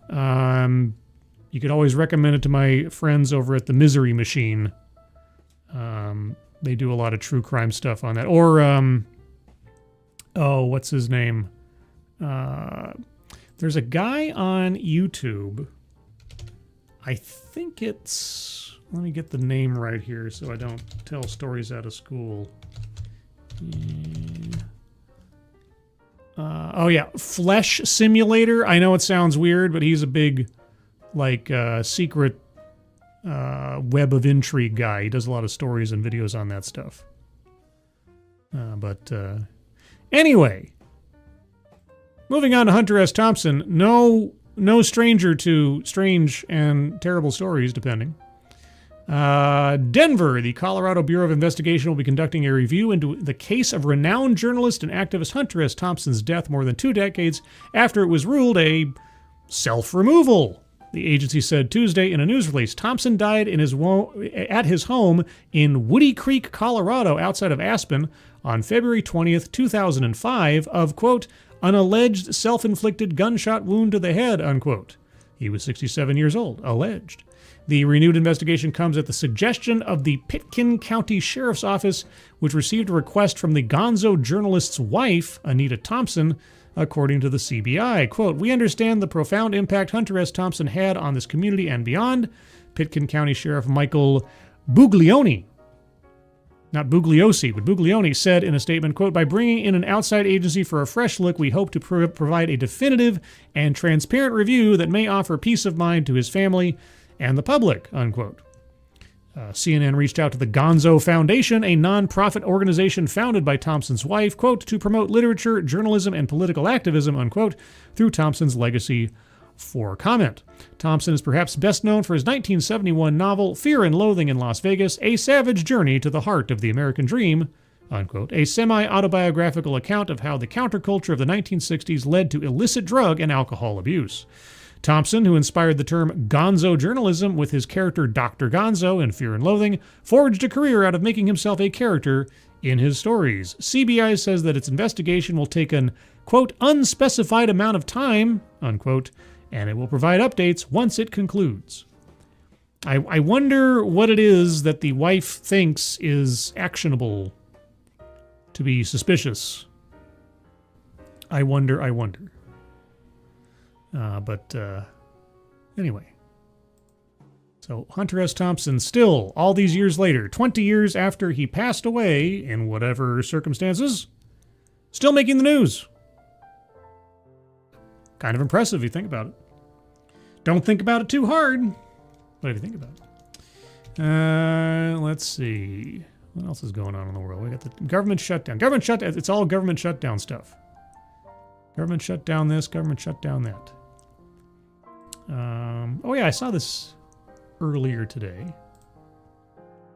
you could always recommend it to my friends over at the Misery Machine. They do a lot of true crime stuff on that. Or, what's his name? There's a guy on YouTube. I think it's... Let me get the name right here so I don't tell stories out of school. Flesh Simulator. I know it sounds weird, but he's a big, secret web of intrigue guy. He does a lot of stories and videos on that stuff. Anyway, moving on to Hunter S. Thompson. No stranger to strange and terrible stories, depending. Denver, the Colorado Bureau of Investigation will be conducting a review into the case of renowned journalist and activist Hunter S. Thompson's death more than 2 decades after it was ruled a self-removal. The agency said Tuesday in a news release. Thompson died at his home in Woody Creek, Colorado, outside of Aspen, on February 20th, 2005, of, quote, an alleged self-inflicted gunshot wound to the head, unquote. He was 67 years old, alleged. The renewed investigation comes at the suggestion of the Pitkin County Sheriff's Office, which received a request from the gonzo journalist's wife, Anita Thompson, according to the CBI. Quote, we understand the profound impact Hunter S. Thompson had on this community and beyond. Pitkin County Sheriff Michael Buglioni not Bugliosi, but Buglioni, said in a statement, quote, "By bringing in an outside agency for a fresh look, we hope to provide a definitive and transparent review that may offer peace of mind to his family and the public," unquote. CNN reached out to the Gonzo Foundation, a non-profit organization founded by Thompson's wife, quote, "to promote literature, journalism, and political activism," unquote, through Thompson's legacy, for comment. Thompson is perhaps best known for his 1971 novel Fear and Loathing in Las Vegas, a savage journey to the heart of the American dream, unquote, a semi-autobiographical account of how the counterculture of the 1960s led to illicit drug and alcohol abuse. Thompson, who inspired the term gonzo journalism with his character Dr. Gonzo in Fear and Loathing, forged a career out of making himself a character in his stories. CBI says that its investigation will take an, quote, "unspecified amount of time," unquote, and it will provide updates once it concludes. I wonder what it is that the wife thinks is actionable to be suspicious. I wonder. Anyway. So Hunter S. Thompson still, all these years later, 20 years after he passed away, in whatever circumstances, still making the news. Kind of impressive if you think about it. Don't think about it too hard, but if you think about it. Let's see. What else is going on in the world? We got the government shutdown. It's all government shutdown stuff. Government shut down this, government shut down that. Oh yeah, I saw this earlier today.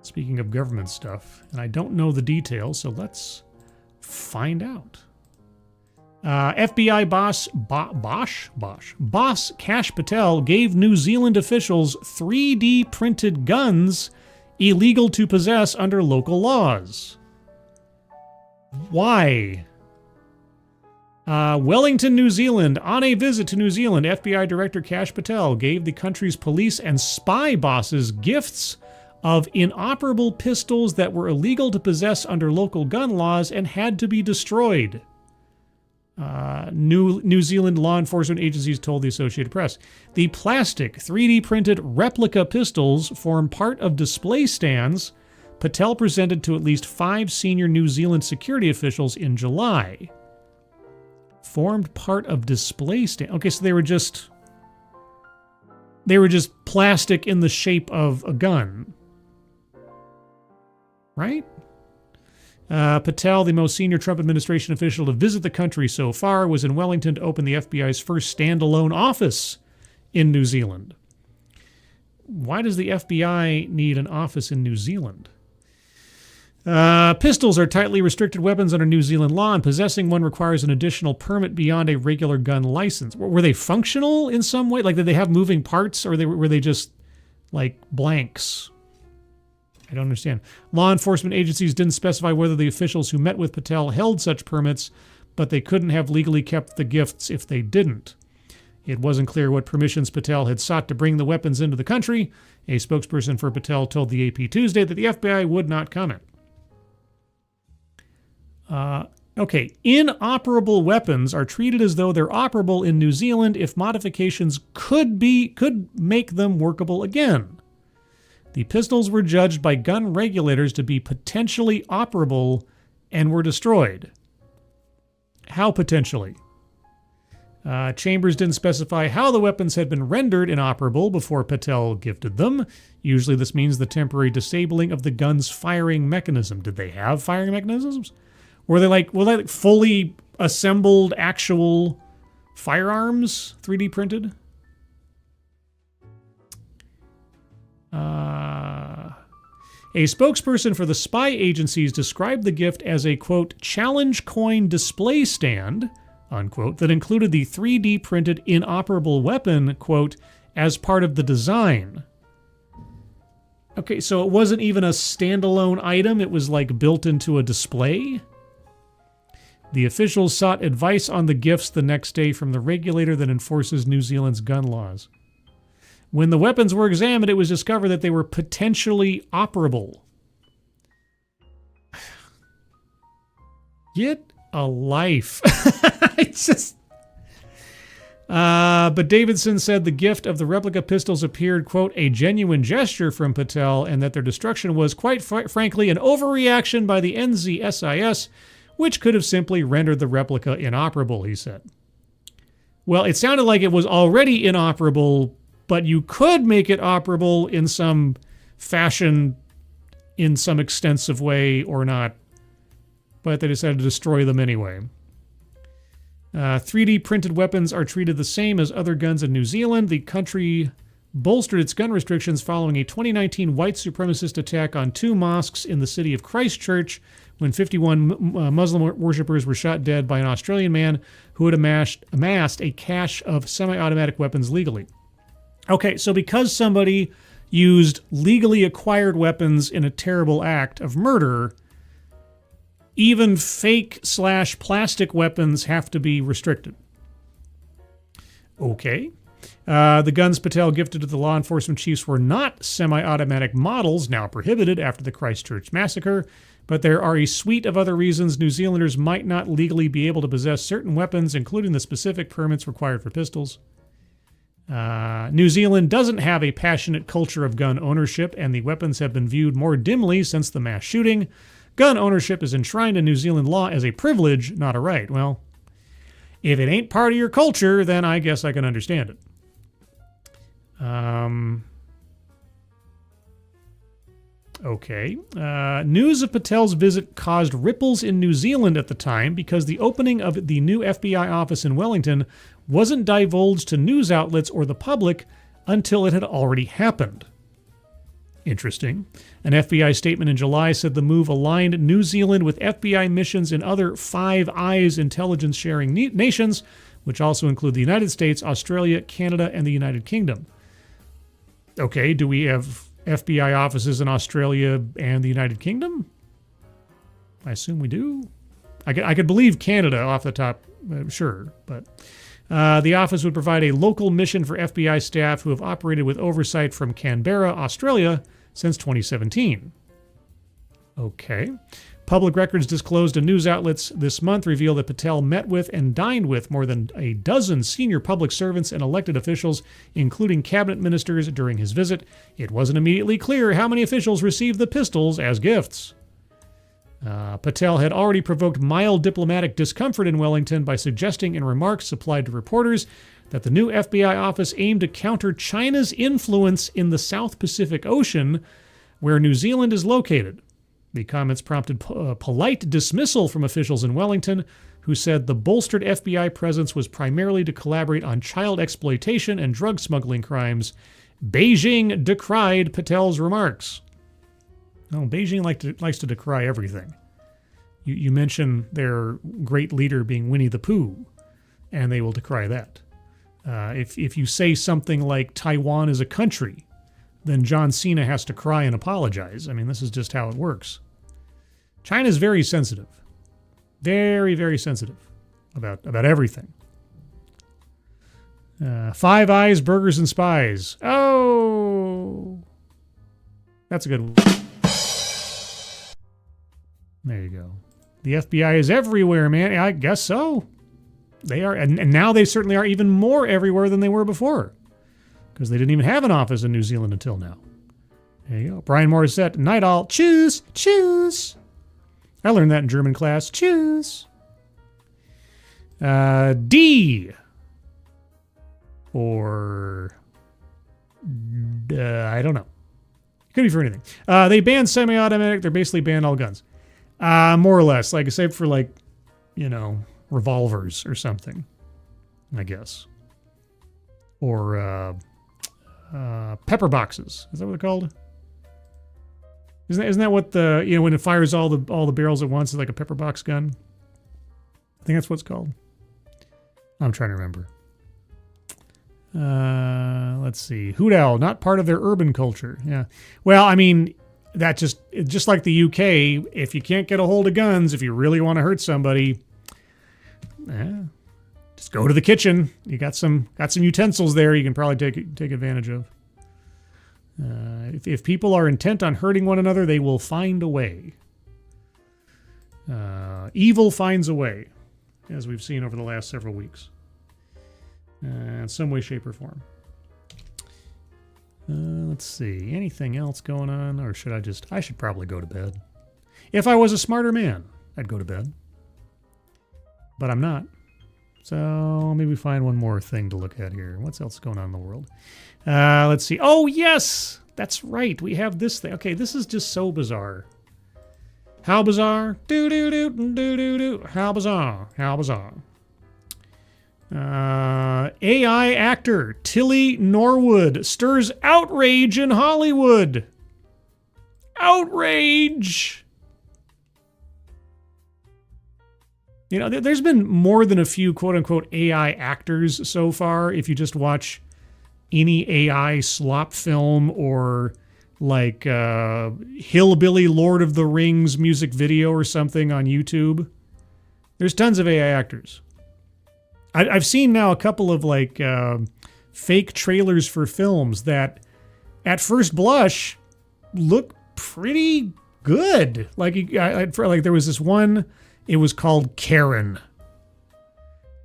Speaking of government stuff, and I don't know the details, so let's find out. FBI boss Kash Patel gave New Zealand officials 3D printed guns illegal to possess under local laws. Why? Wellington, New Zealand. On a visit to New Zealand, FBI Director Kash Patel gave the country's police and spy bosses gifts of inoperable pistols that were illegal to possess under local gun laws and had to be destroyed. New Zealand law enforcement agencies told the Associated Press. The plastic 3D printed replica pistols form part of display stands Patel presented to at least 5 senior New Zealand security officials in July. Formed part of display stand. Okay, so they were just plastic in the shape of a gun. Right? Patel, the most senior Trump administration official to visit the country so far, was in Wellington to open the FBI's first standalone office in New Zealand. Why does the FBI need an office in New Zealand? Pistols are tightly restricted weapons under New Zealand law, and possessing one requires an additional permit beyond a regular gun license. Were they functional in some way? Like, did they have moving parts, or were they just, like, blanks? I don't understand. Law enforcement agencies didn't specify whether the officials who met with Patel held such permits, but they couldn't have legally kept the gifts if they didn't. It wasn't clear what permissions Patel had sought to bring the weapons into the country. A spokesperson for Patel told the AP Tuesday that the FBI would not comment. Okay, inoperable weapons are treated as though they're operable in New Zealand if modifications could make them workable again. The pistols were judged by gun regulators to be potentially operable and were destroyed. How potentially? Chambers didn't specify how the weapons had been rendered inoperable before Patel gifted them. Usually this means the temporary disabling of the gun's firing mechanism. Did they have firing mechanisms? Were they fully assembled actual firearms, 3D printed? A spokesperson for the spy agencies described the gift as a, quote, challenge coin display stand, unquote, that included the 3D printed inoperable weapon, quote, as part of the design. Okay, so it wasn't even a standalone item, it was like built into a display? The officials sought advice on the gifts the next day from the regulator that enforces New Zealand's gun laws. When the weapons were examined, it was discovered that they were potentially operable. Get a life. It's just... But Davidson said the gift of the replica pistols appeared, quote, a genuine gesture from Patel, and that their destruction was, quite frankly, an overreaction by the NZSIS, which could have simply rendered the replica inoperable, he said. Well, it sounded like it was already inoperable, but you could make it operable in some fashion, in some extensive way or not. But they decided to destroy them anyway. 3D printed weapons are treated the same as other guns in New Zealand. The country bolstered its gun restrictions following a 2019 white supremacist attack on 2 mosques in the city of Christchurch when 51 Muslim worshippers were shot dead by an Australian man who had amassed a cache of semi-automatic weapons legally. Okay, so because somebody used legally acquired weapons in a terrible act of murder, even fake/plastic weapons have to be restricted. Okay. The guns Patel gifted to the law enforcement chiefs were not semi-automatic models, now prohibited after the Christchurch massacre, but there are a suite of other reasons New Zealanders might not legally be able to possess certain weapons, including the specific permits required for pistols. New Zealand doesn't have a passionate culture of gun ownership, and the weapons have been viewed more dimly since the mass shooting. Gun ownership is enshrined in New Zealand law as a privilege, not a right. Well, if it ain't part of your culture, then I guess I can understand it. Okay. News of Patel's visit caused ripples in New Zealand at the time because the opening of the new FBI office in Wellington wasn't divulged to news outlets or the public until it had already happened. Interesting. An FBI statement in July said the move aligned New Zealand with FBI missions in other Five Eyes intelligence-sharing nations, which also include the United States, Australia, Canada, and the United Kingdom. Okay, do we have FBI offices in Australia and the United Kingdom? I assume we do. I could believe Canada off the top, sure, but the office would provide a local mission for FBI staff who have operated with oversight from Canberra, Australia, since 2017. Okay. Public records disclosed to news outlets this month reveal that Patel met with and dined with more than a dozen senior public servants and elected officials, including cabinet ministers, during his visit. It wasn't immediately clear how many officials received the pistols as gifts. Patel had already provoked mild diplomatic discomfort in Wellington by suggesting in remarks supplied to reporters that the new FBI office aimed to counter China's influence in the South Pacific Ocean, where New Zealand is located. The comments prompted polite dismissal from officials in Wellington, who said the bolstered FBI presence was primarily to collaborate on child exploitation and drug smuggling crimes. Beijing decried Patel's remarks. Oh, Beijing likes to decry everything. You mention their great leader being Winnie the Pooh, and they will decry that. If you say something like Taiwan is a country, then John Cena has to cry and apologize. I mean, this is just how it works. China is very sensitive. Very, very sensitive about everything. Five Eyes, Burgers, and Spies. Oh! That's a good one. There you go. The FBI is everywhere, man. I guess so. They are, and now they certainly are even more everywhere than they were before, because they didn't even have an office in New Zealand until now. There you go. Brian Morissette, night all. Choose, choose. I learned that in German class. Choose. D. Or I don't know. Could be for anything. They banned semi-automatic. They're basically banned all guns. More or less. Like, except for, like, you know, revolvers or something, I guess. Or pepper boxes. Is that what they're called? Isn't that what the, you know, when it fires all the barrels at once, it's like a pepper box gun? I think that's what it's called. I'm trying to remember. Let's see. Hoot owl, not part of their urban culture. Yeah. Well, I mean, that just like the UK, if you can't get a hold of guns, if you really want to hurt somebody, just go to the kitchen. You got some utensils there you can probably take advantage of. If people are intent on hurting one another, they will find a way. Evil finds a way, as we've seen over the last several weeks. in some way, shape, or form. Let's see. Anything else going on? Or should I should probably go to bed. If I was a smarter man, I'd go to bed. But I'm not. So maybe find one more thing to look at here. What's else going on in the world? Let's see. Oh, yes! That's right. We have this thing. Okay, this is just so bizarre. How bizarre? Do-do-do-do-do-do. How bizarre? How bizarre? AI actor Tilly Norwood stirs outrage in Hollywood. Outrage! You know, there's been more than a few quote-unquote AI actors so far. If you just watch any AI slop film or like Hillbilly Lord of the Rings music video or something on YouTube, there's tons of AI actors. I've seen now a couple of like fake trailers for films that at first blush look pretty good. Like there was this one, it was called Karen.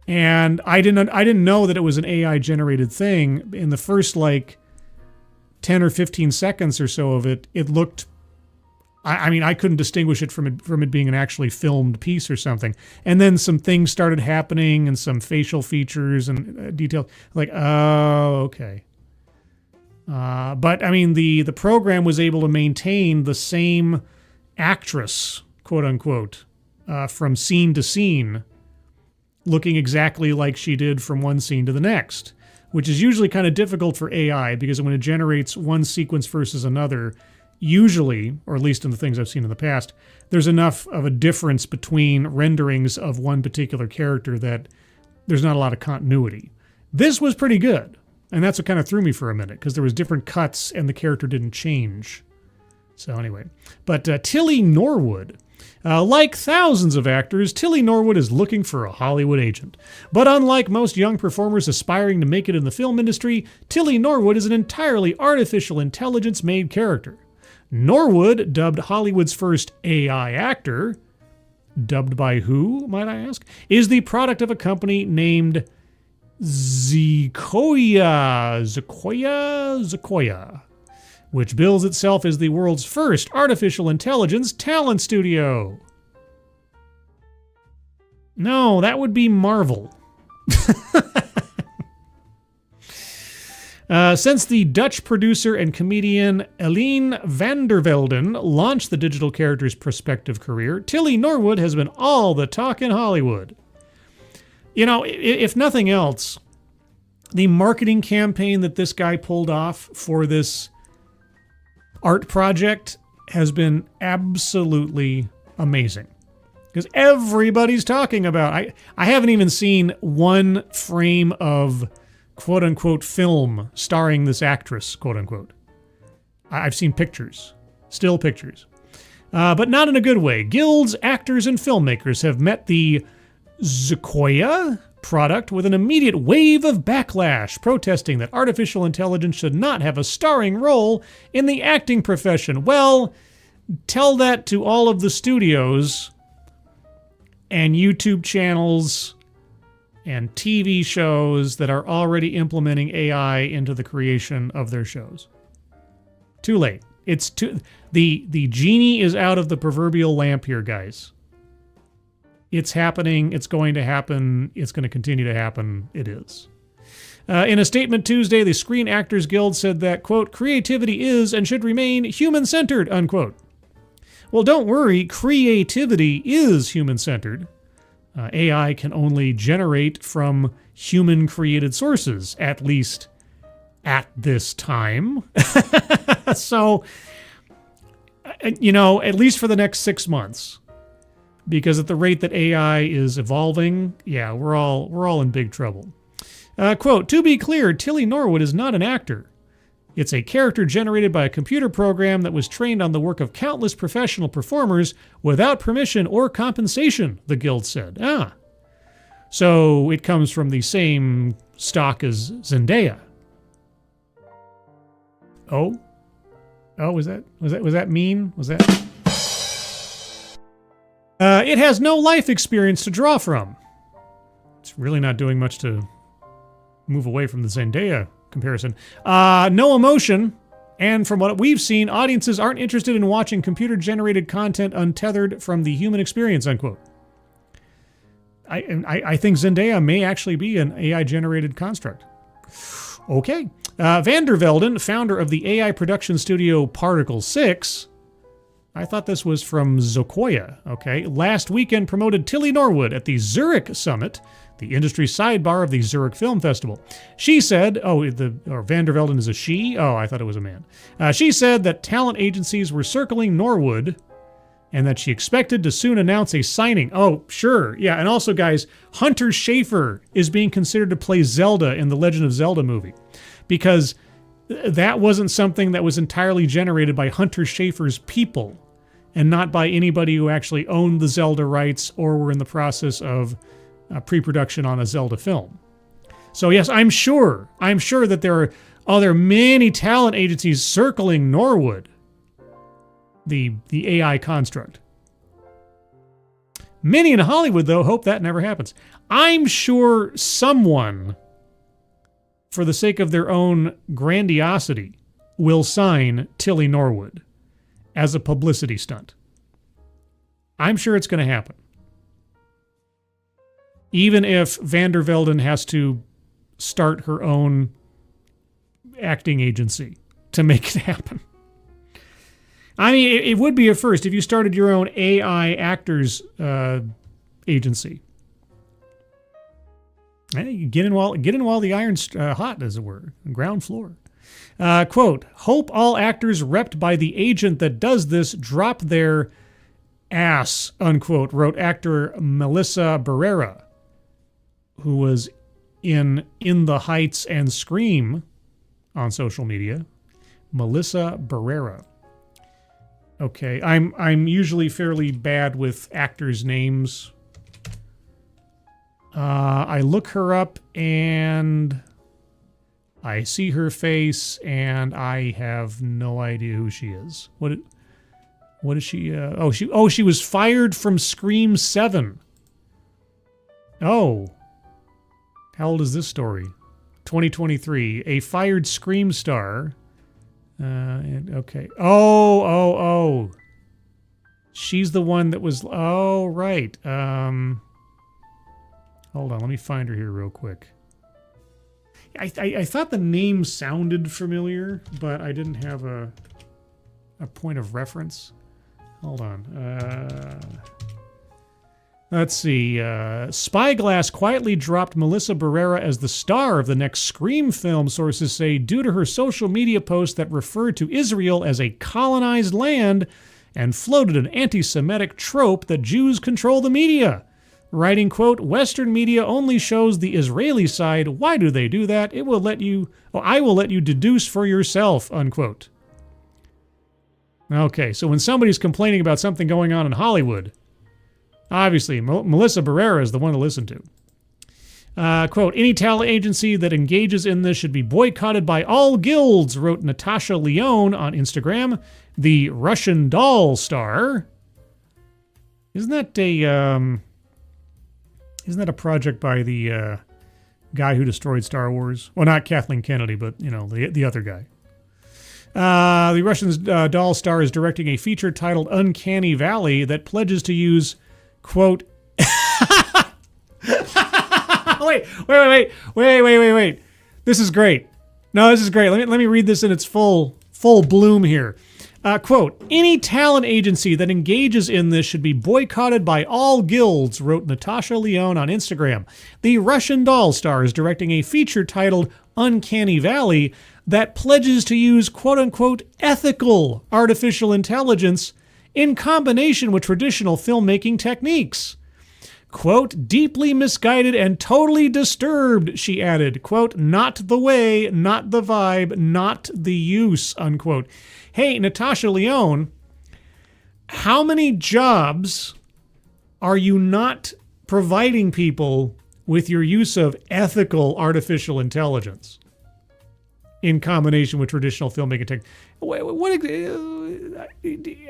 And I didn't know that it was an AI generated thing. In the first like 10 or 15 seconds or so of it, it looked, I mean, I couldn't distinguish it from it being an actually filmed piece or something. And then some things started happening and some facial features and details. Like, oh, okay. But I mean, the program was able to maintain the same actress, quote unquote, from scene to scene, looking exactly like she did from one scene to the next, which is usually kind of difficult for AI because when it generates one sequence versus another, usually, or at least in the things I've seen in the past, there's enough of a difference between renderings of one particular character that there's not a lot of continuity. This was pretty good, and that's what kind of threw me for a minute, because there was different cuts and the character didn't change. So anyway, but Tilly Norwood, like thousands of actors, Tilly Norwood is looking for a Hollywood agent. But unlike most young performers aspiring to make it in the film industry, Tilly Norwood is an entirely artificial intelligence-made character. Norwood, dubbed Hollywood's first AI actor, dubbed by who, might I ask, is the product of a company named Sequoia, which bills itself as the world's first artificial intelligence talent studio. No, that would be Marvel. Since the Dutch producer and comedian Eline van der Velden launched the digital character's prospective career, Tilly Norwood has been all the talk in Hollywood. You know, if nothing else, the marketing campaign that this guy pulled off for this art project has been absolutely amazing. Because everybody's talking about it. I haven't even seen one frame of quote-unquote film starring this actress, quote-unquote. I've seen pictures, still pictures. But not in a good way. Guilds, actors, and filmmakers have met the Sequoia product with an immediate wave of backlash, protesting that artificial intelligence should not have a starring role in the acting profession. Well, tell that to all of the studios and YouTube channels and TV shows that are already implementing AI into the creation of their shows. Too late. It's too. The genie is out of the proverbial lamp here, guys. It's happening. It's going to happen. It's going to continue to happen. It is. In a statement Tuesday, the Screen Actors Guild said that, quote, creativity is and should remain human-centered, unquote. Well, don't worry. Creativity is human-centered. AI can only generate from human-created sources, at least at this time. So, you know, at least for the next 6 months. Because at the rate that AI is evolving, yeah, we're all in big trouble. Quote, to be clear, Tilly Norwood is not an actor. It's a character generated by a computer program that was trained on the work of countless professional performers without permission or compensation, the Guild said. So it comes from the same stock as Zendaya. Oh, was that mean? Was that? It has no life experience to draw from. It's really not doing much to move away from the Zendaya comparison. No emotion. And from what we've seen, audiences aren't interested in watching computer-generated content untethered from the human experience, unquote. I think Zendaya may actually be an AI-generated construct. Okay. Van der Velden, founder of the AI production studio Particle 6, I thought this was from Zokoya, okay, last weekend promoted Tilly Norwood at the Zurich Summit, the industry sidebar of the Zurich Film Festival. She said, Van der Velden is a she? Oh, I thought it was a man. She said that talent agencies were circling Norwood and that she expected to soon announce a signing. Oh, sure. Yeah, and also, guys, Hunter Schafer is being considered to play Zelda in the Legend of Zelda movie because that wasn't something that was entirely generated by Hunter Schafer's people and not by anybody who actually owned the Zelda rights or were in the process of pre-production on a Zelda film. So yes, I'm sure that there are many talent agencies circling Norwood, the AI construct. Many in Hollywood, though, hope that never happens. I'm sure someone, for the sake of their own grandiosity, will sign Tilly Norwood as a publicity stunt. I'm sure it's going to happen. Even if Van der Velden has to start her own acting agency to make it happen. I mean, it would be a first if you started your own AI actors agency. Get in while the iron's hot, as it were. Ground floor. Quote, hope all actors repped by the agent that does this drop their ass, unquote, wrote actor Melissa Barrera, who was in the Heights and Scream on social media. Melissa Barrera. Okay, I'm usually fairly bad with actors' names. I look her up and I see her face and I have no idea who she is. What is she? She was fired from Scream 7. Oh. How old is this story? 2023. A fired Scream star. Okay. Oh. She's the one that was... Oh, right. Hold on. Let me find her here real quick. I thought the name sounded familiar, but I didn't have a point of reference. Hold on. Let's see. Spyglass quietly dropped Melissa Barrera as the star of the next Scream film, sources say, due to her social media post that referred to Israel as a colonized land and floated an anti-Semitic trope that Jews control the media. Writing, quote, Western media only shows the Israeli side. Why do they do that? I will let you deduce for yourself, unquote. Okay, so when somebody's complaining about something going on in Hollywood, obviously, Melissa Barrera is the one to listen to. Quote, any talent agency that engages in this should be boycotted by all guilds, wrote Natasha Leone on Instagram, the Russian doll star. Isn't that a project by the guy who destroyed Star Wars? Well, not Kathleen Kennedy, but, the other guy. The Russian doll star is directing a feature titled Uncanny Valley that pledges to use, quote... Wait. This is great. No, this is great. Let me read this in its full bloom here. Quote, any talent agency that engages in this should be boycotted by all guilds, wrote Natasha Leone on Instagram. The Russian doll star is directing a feature titled Uncanny Valley that pledges to use quote-unquote ethical artificial intelligence in combination with traditional filmmaking techniques. Quote, deeply misguided and totally disturbed, she added. Quote, not the way, not the vibe, not the use, unquote. Hey, Natasha Leone, how many jobs are you not providing people with your use of ethical artificial intelligence in combination with traditional filmmaking techniques?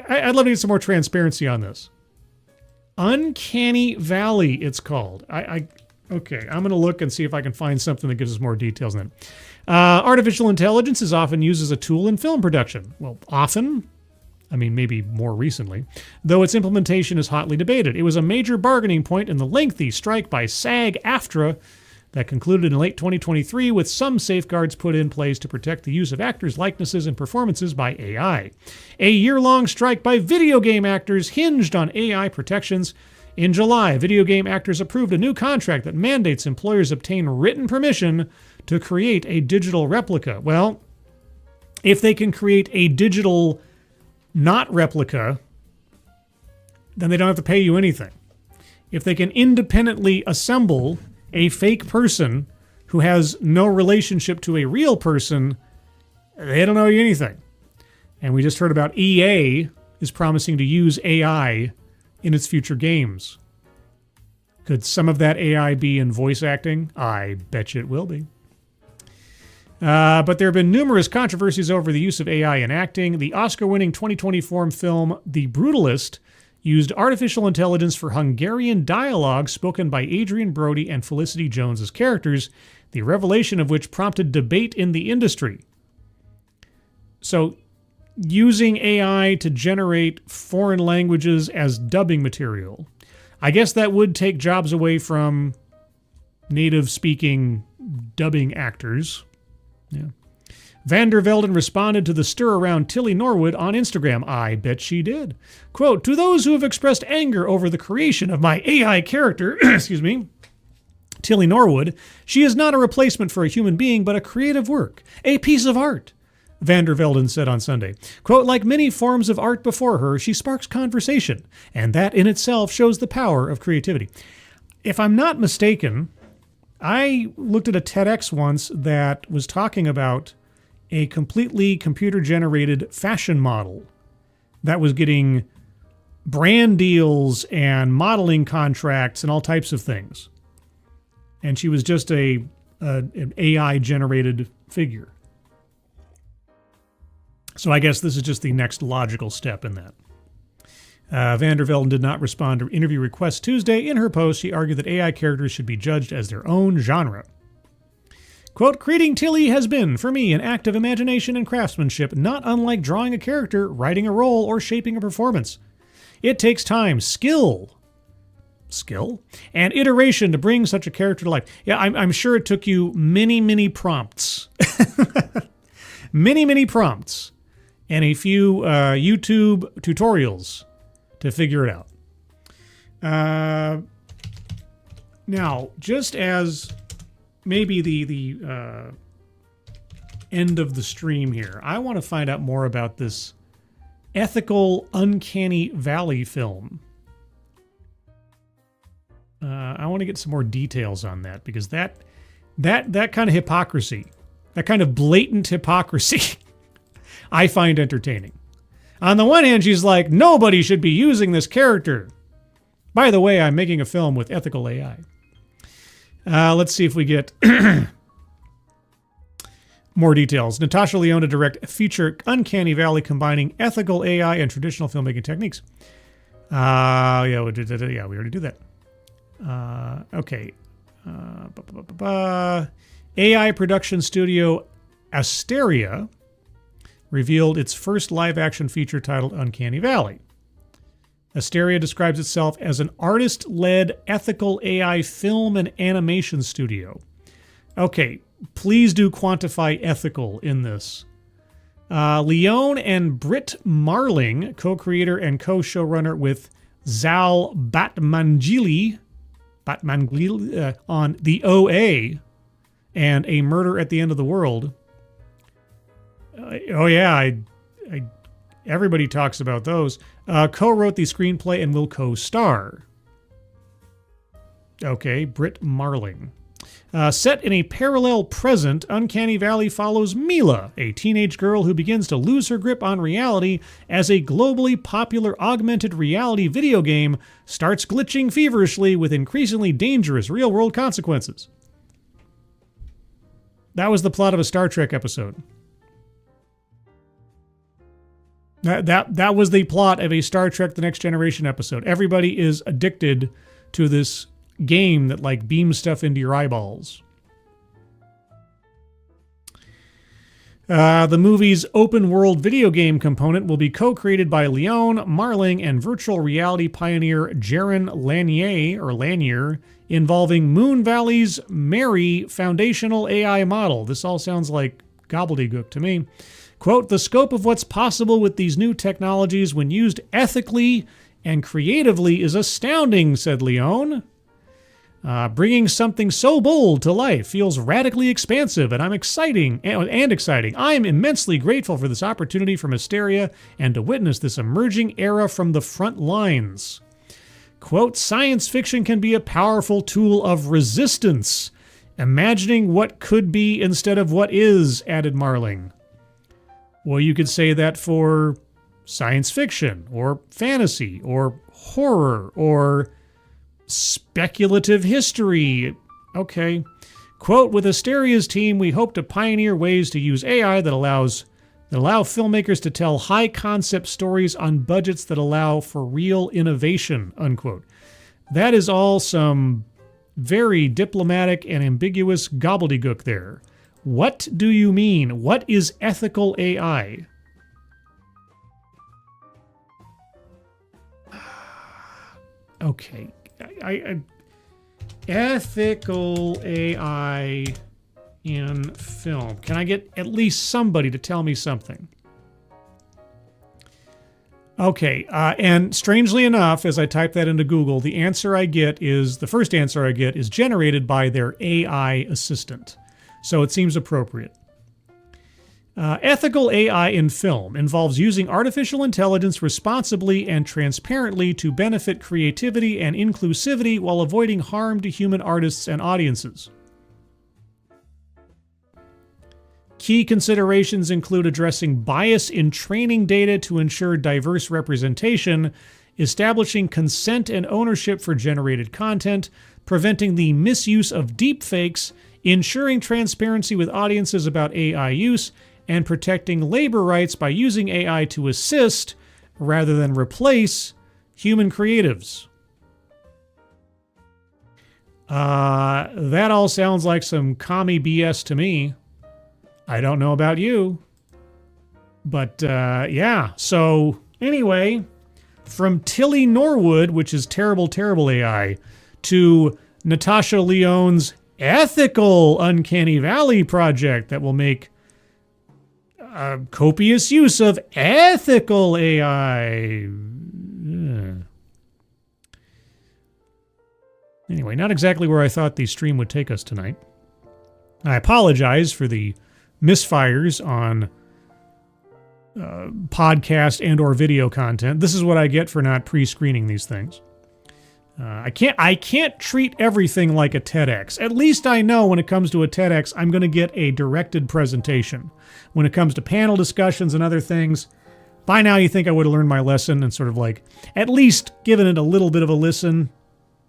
I'd love to get some more transparency on this. Uncanny Valley, it's called. Okay, I'm going to look and see if I can find something that gives us more details on it. Artificial intelligence is often used as a tool in film production. Well, often? I mean, maybe more recently. Though its implementation is hotly debated. It was a major bargaining point in the lengthy strike by SAG-AFTRA that concluded in late 2023 with some safeguards put in place to protect the use of actors' likenesses and performances by AI. A year-long strike by video game actors hinged on AI protections. In July, video game actors approved a new contract that mandates employers obtain written permission to create a digital replica. Well, if they can create a digital not replica, then they don't have to pay you anything. If they can independently assemble a fake person who has no relationship to a real person, they don't owe you anything. And we just heard about EA is promising to use AI in its future games. Could some of that AI be in voice acting? I bet you it will be. But there have been numerous controversies over the use of AI in acting. The Oscar-winning 2024 film The Brutalist used artificial intelligence for Hungarian dialogue spoken by Adrian Brody and Felicity Jones as characters, the revelation of which prompted debate in the industry. So, using AI to generate foreign languages as dubbing material, I guess that would take jobs away from native-speaking dubbing actors. Yeah. Van der Velden responded to the stir around Tilly Norwood on Instagram. I bet she did. Quote, "To those who have expressed anger over the creation of my AI character," excuse me, Tilly Norwood, "she is not a replacement for a human being, but a creative work, a piece of art," Van der Velden said on Sunday. Quote, "Like many forms of art before her, she sparks conversation, and that in itself shows the power of creativity." If I'm not mistaken, I looked at a TEDx once that was talking about a completely computer-generated fashion model that was getting brand deals and modeling contracts and all types of things. And she was just an AI-generated figure. So I guess this is just the next logical step in that. Van der Velden did not respond to interview requests Tuesday. In her post, she argued that AI characters should be judged as their own genre. Quote, "Creating Tilly has been, for me, an act of imagination and craftsmanship, not unlike drawing a character, writing a role, or shaping a performance. It takes time, skill, and iteration to bring such a character to life." Yeah, I'm sure it took you many prompts. many prompts. And a few YouTube tutorials to figure it out. Now, just as maybe the end of the stream here, I want to find out more about this ethical Uncanny Valley film. I want to get some more details on that, because that kind of hypocrisy, that kind of blatant hypocrisy, I find entertaining. On the one hand, she's like, nobody should be using this character. By the way, I'm making a film with ethical AI. Let's see if we get more details. Natasha Lyonne to direct feature Uncanny Valley combining ethical AI and traditional filmmaking techniques. Yeah, we already do that. Okay. AI production studio Asteria revealed its first live-action feature titled Uncanny Valley. Asteria describes itself as an artist-led ethical AI film and animation studio. Okay, please do quantify ethical in this. Leone and Britt Marling, co-creator and co-showrunner with Zal Batmanglij on The OA and A Murder at the End of the World. Everybody talks about those. Co-wrote the screenplay and will co-star. Okay, Britt Marling. Set in a parallel present, Uncanny Valley follows Mila, a teenage girl who begins to lose her grip on reality as a globally popular augmented reality video game starts glitching feverishly with increasingly dangerous real-world consequences. That was the plot of a Star Trek episode. That was the plot of a Star Trek The Next Generation episode. Everybody is addicted to this game that like beams stuff into your eyeballs. The movie's open world video game component will be co-created by Leon Marling and virtual reality pioneer Jaron Lanier, involving Moon Valley's Mary foundational AI model. This all sounds like gobbledygook to me. Quote, the scope of what's possible with these new technologies when used ethically and creatively is astounding, said Leon. Bringing something so bold to life feels radically expansive, and I'm exciting. I'm immensely grateful for this opportunity from Hysteria and to witness this emerging era from the front lines. Quote, science fiction can be a powerful tool of resistance, imagining what could be instead of what is, added Marling. Well, you could say that for science fiction, or fantasy, or horror, or speculative history. Okay. Quote, with Hysteria's team, we hope to pioneer ways to use AI that allow filmmakers to tell high-concept stories on budgets that allow for real innovation, unquote. That is all some very diplomatic and ambiguous gobbledygook there. What do you mean? What is ethical AI? Okay. Ethical AI in film. Can I get at least somebody to tell me something? Okay, and strangely enough, as I type that into Google, the first answer I get is generated by their AI assistant. So it seems appropriate. Ethical AI in film involves using artificial intelligence responsibly and transparently to benefit creativity and inclusivity while avoiding harm to human artists and audiences. Key considerations include addressing bias in training data to ensure diverse representation, establishing consent and ownership for generated content, preventing the misuse of deepfakes, ensuring transparency with audiences about AI use, and protecting labor rights by using AI to assist, rather than replace, human creatives. That all sounds like some commie BS to me. I don't know about you. But, yeah. So, anyway, from Tilly Norwood, which is terrible, terrible AI, to Natasha Lyonne's ethical Uncanny Valley project that will make copious use of ethical AI. Anyway, not exactly where I thought the stream would take us tonight. I apologize for the misfires on podcast and or video content. This is what I get for not pre-screening these things. I can't treat everything like a TEDx. At least I know when it comes to a TEDx, I'm going to get a directed presentation. When it comes to panel discussions and other things, by now you think I would have learned my lesson and sort of like at least given it a little bit of a listen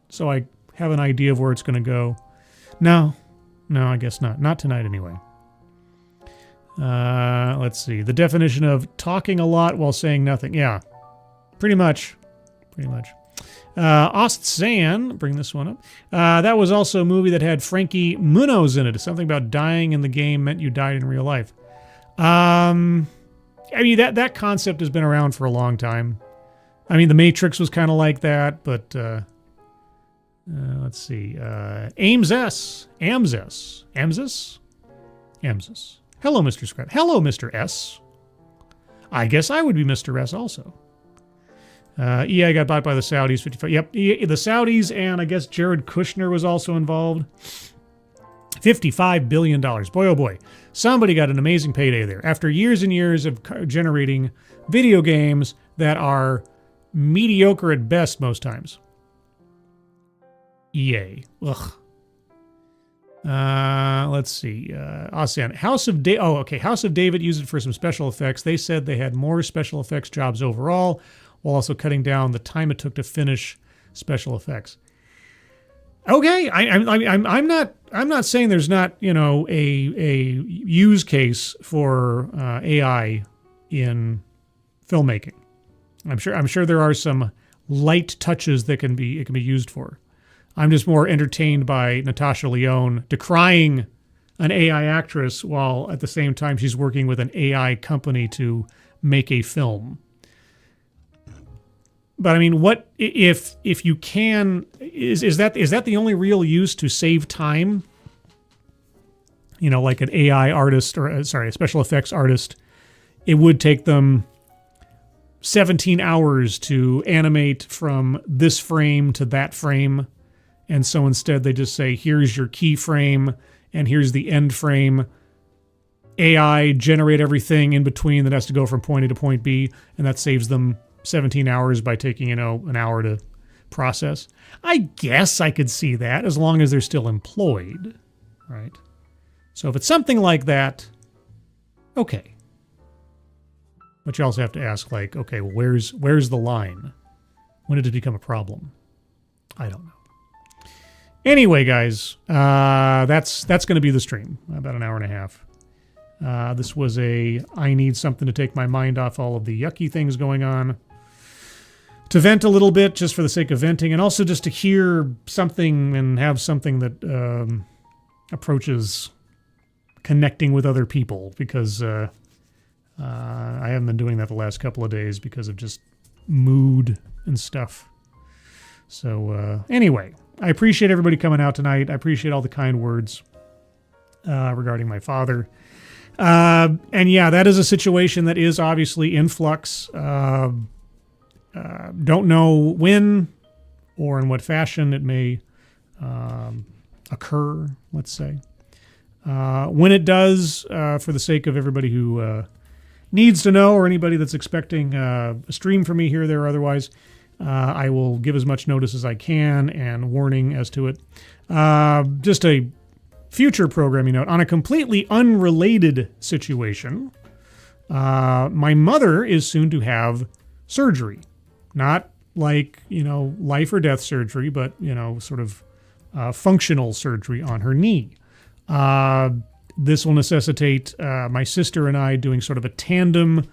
so I have an idea of where it's going to go. No, I guess not. Not tonight anyway. Let's see. The definition of talking a lot while saying nothing. Yeah, pretty much. Ostzan, bring this one up. That was also a movie that had Frankie Muniz in it. Something about dying in the game meant you died in real life. I mean, that concept has been around for a long time. I mean, The Matrix was kind of like that, but let's see. Amzess. Hello, Mr. Scrap. Hello, Mr. S. I guess I would be Mr. S also. EA got bought by the Saudis. 55. Yep, the Saudis, and I guess Jared Kushner was also involved. $55 billion. Boy, oh boy. Somebody got an amazing payday there. After years and years of generating video games that are mediocre at best most times. EA. Ugh. Let's see. ASEAN. House of David used it for some special effects. They said they had more special effects jobs overall, while also cutting down the time it took to finish special effects. Okay, I'm not saying there's not, a use case for AI in filmmaking. I'm sure there are some light touches that it can be used for. I'm just more entertained by Natasha Lyonne decrying an AI actress while at the same time she's working with an AI company to make a film. But I mean, what if you can, is that the only real use to save time? You know, like an AI artist or a special effects artist, it would take them 17 hours to animate from this frame to that frame. And so instead they just say, here's your key frame and here's the end frame. AI generate everything in between that has to go from point A to point B, and that saves them 17 hours by taking, an hour to process. I guess I could see that as long as they're still employed, right? So if it's something like that, okay. But you also have to ask, like, okay, well, where's the line? When did it become a problem? I don't know. Anyway, guys, that's going to be the stream, about an hour and a half. This was I need something to take my mind off all of the yucky things going on. To vent a little bit, just for the sake of venting, and also just to hear something and have something that approaches connecting with other people, because I haven't been doing that the last couple of days because of just mood and stuff. So anyway, I appreciate everybody coming out tonight. I appreciate all the kind words regarding my father. And yeah, that is a situation that is obviously in flux. Don't know when or in what fashion it may occur, let's say. When it does, for the sake of everybody who needs to know, or anybody that's expecting a stream from me here, there, or otherwise, I will give as much notice as I can and warning as to it. Just a future programming note on a completely unrelated situation. My mother is soon to have surgery. Not like, life or death surgery, but, sort of functional surgery on her knee. This will necessitate my sister and I doing sort of a tandem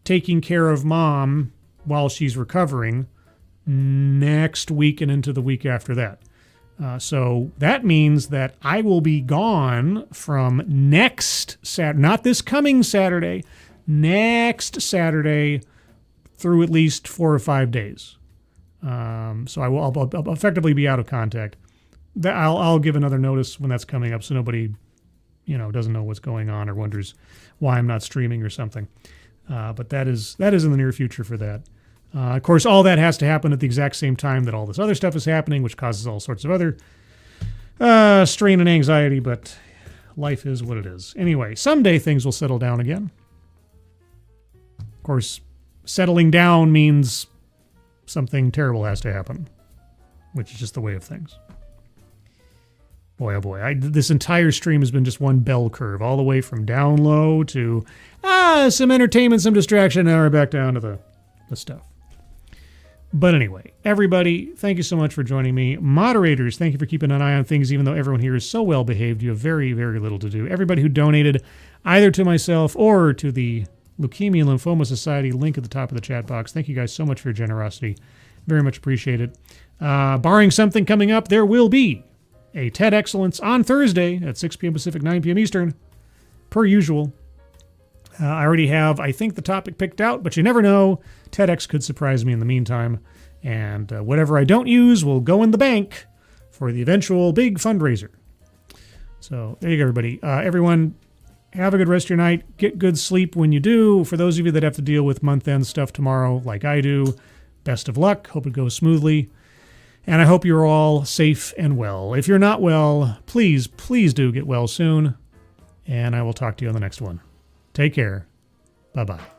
taking care of mom while she's recovering next week and into the week after that. So that means that I will be gone from next Saturday, not this coming Saturday, next Saturday through at least 4 or 5 days. So I'll effectively be out of contact. I'll give another notice when that's coming up, so nobody, doesn't know what's going on or wonders why I'm not streaming or something. But that is in the near future for that. Of course, all that has to happen at the exact same time that all this other stuff is happening, which causes all sorts of other strain and anxiety, but life is what it is. Anyway, someday things will settle down again. Of course, settling down means something terrible has to happen, which is just the way of things. Boy, oh boy, this entire stream has been just one bell curve, all the way from down low to some entertainment, some distraction, and we're back down to the stuff. But anyway, everybody, thank you so much for joining me. Moderators, thank you for keeping an eye on things, even though everyone here is so well behaved. You have very, very little to do. Everybody who donated either to myself or to the Leukemia and Lymphoma Society, link at the top of the chat box. Thank you guys so much for your generosity. Very much appreciated. Barring something coming up, there will be a TED Excellence on Thursday at 6 p.m. Pacific, 9 p.m. Eastern, per usual. I already have, I think, the topic picked out, but you never know. TEDx could surprise me in the meantime. And whatever I don't use will go in the bank for the eventual big fundraiser. So there you go, everybody. Everyone, have a good rest of your night. Get good sleep when you do. For those of you that have to deal with month-end stuff tomorrow, like I do, best of luck. Hope it goes smoothly. And I hope you're all safe and well. If you're not well, please do get well soon. And I will talk to you on the next one. Take care. Bye-bye.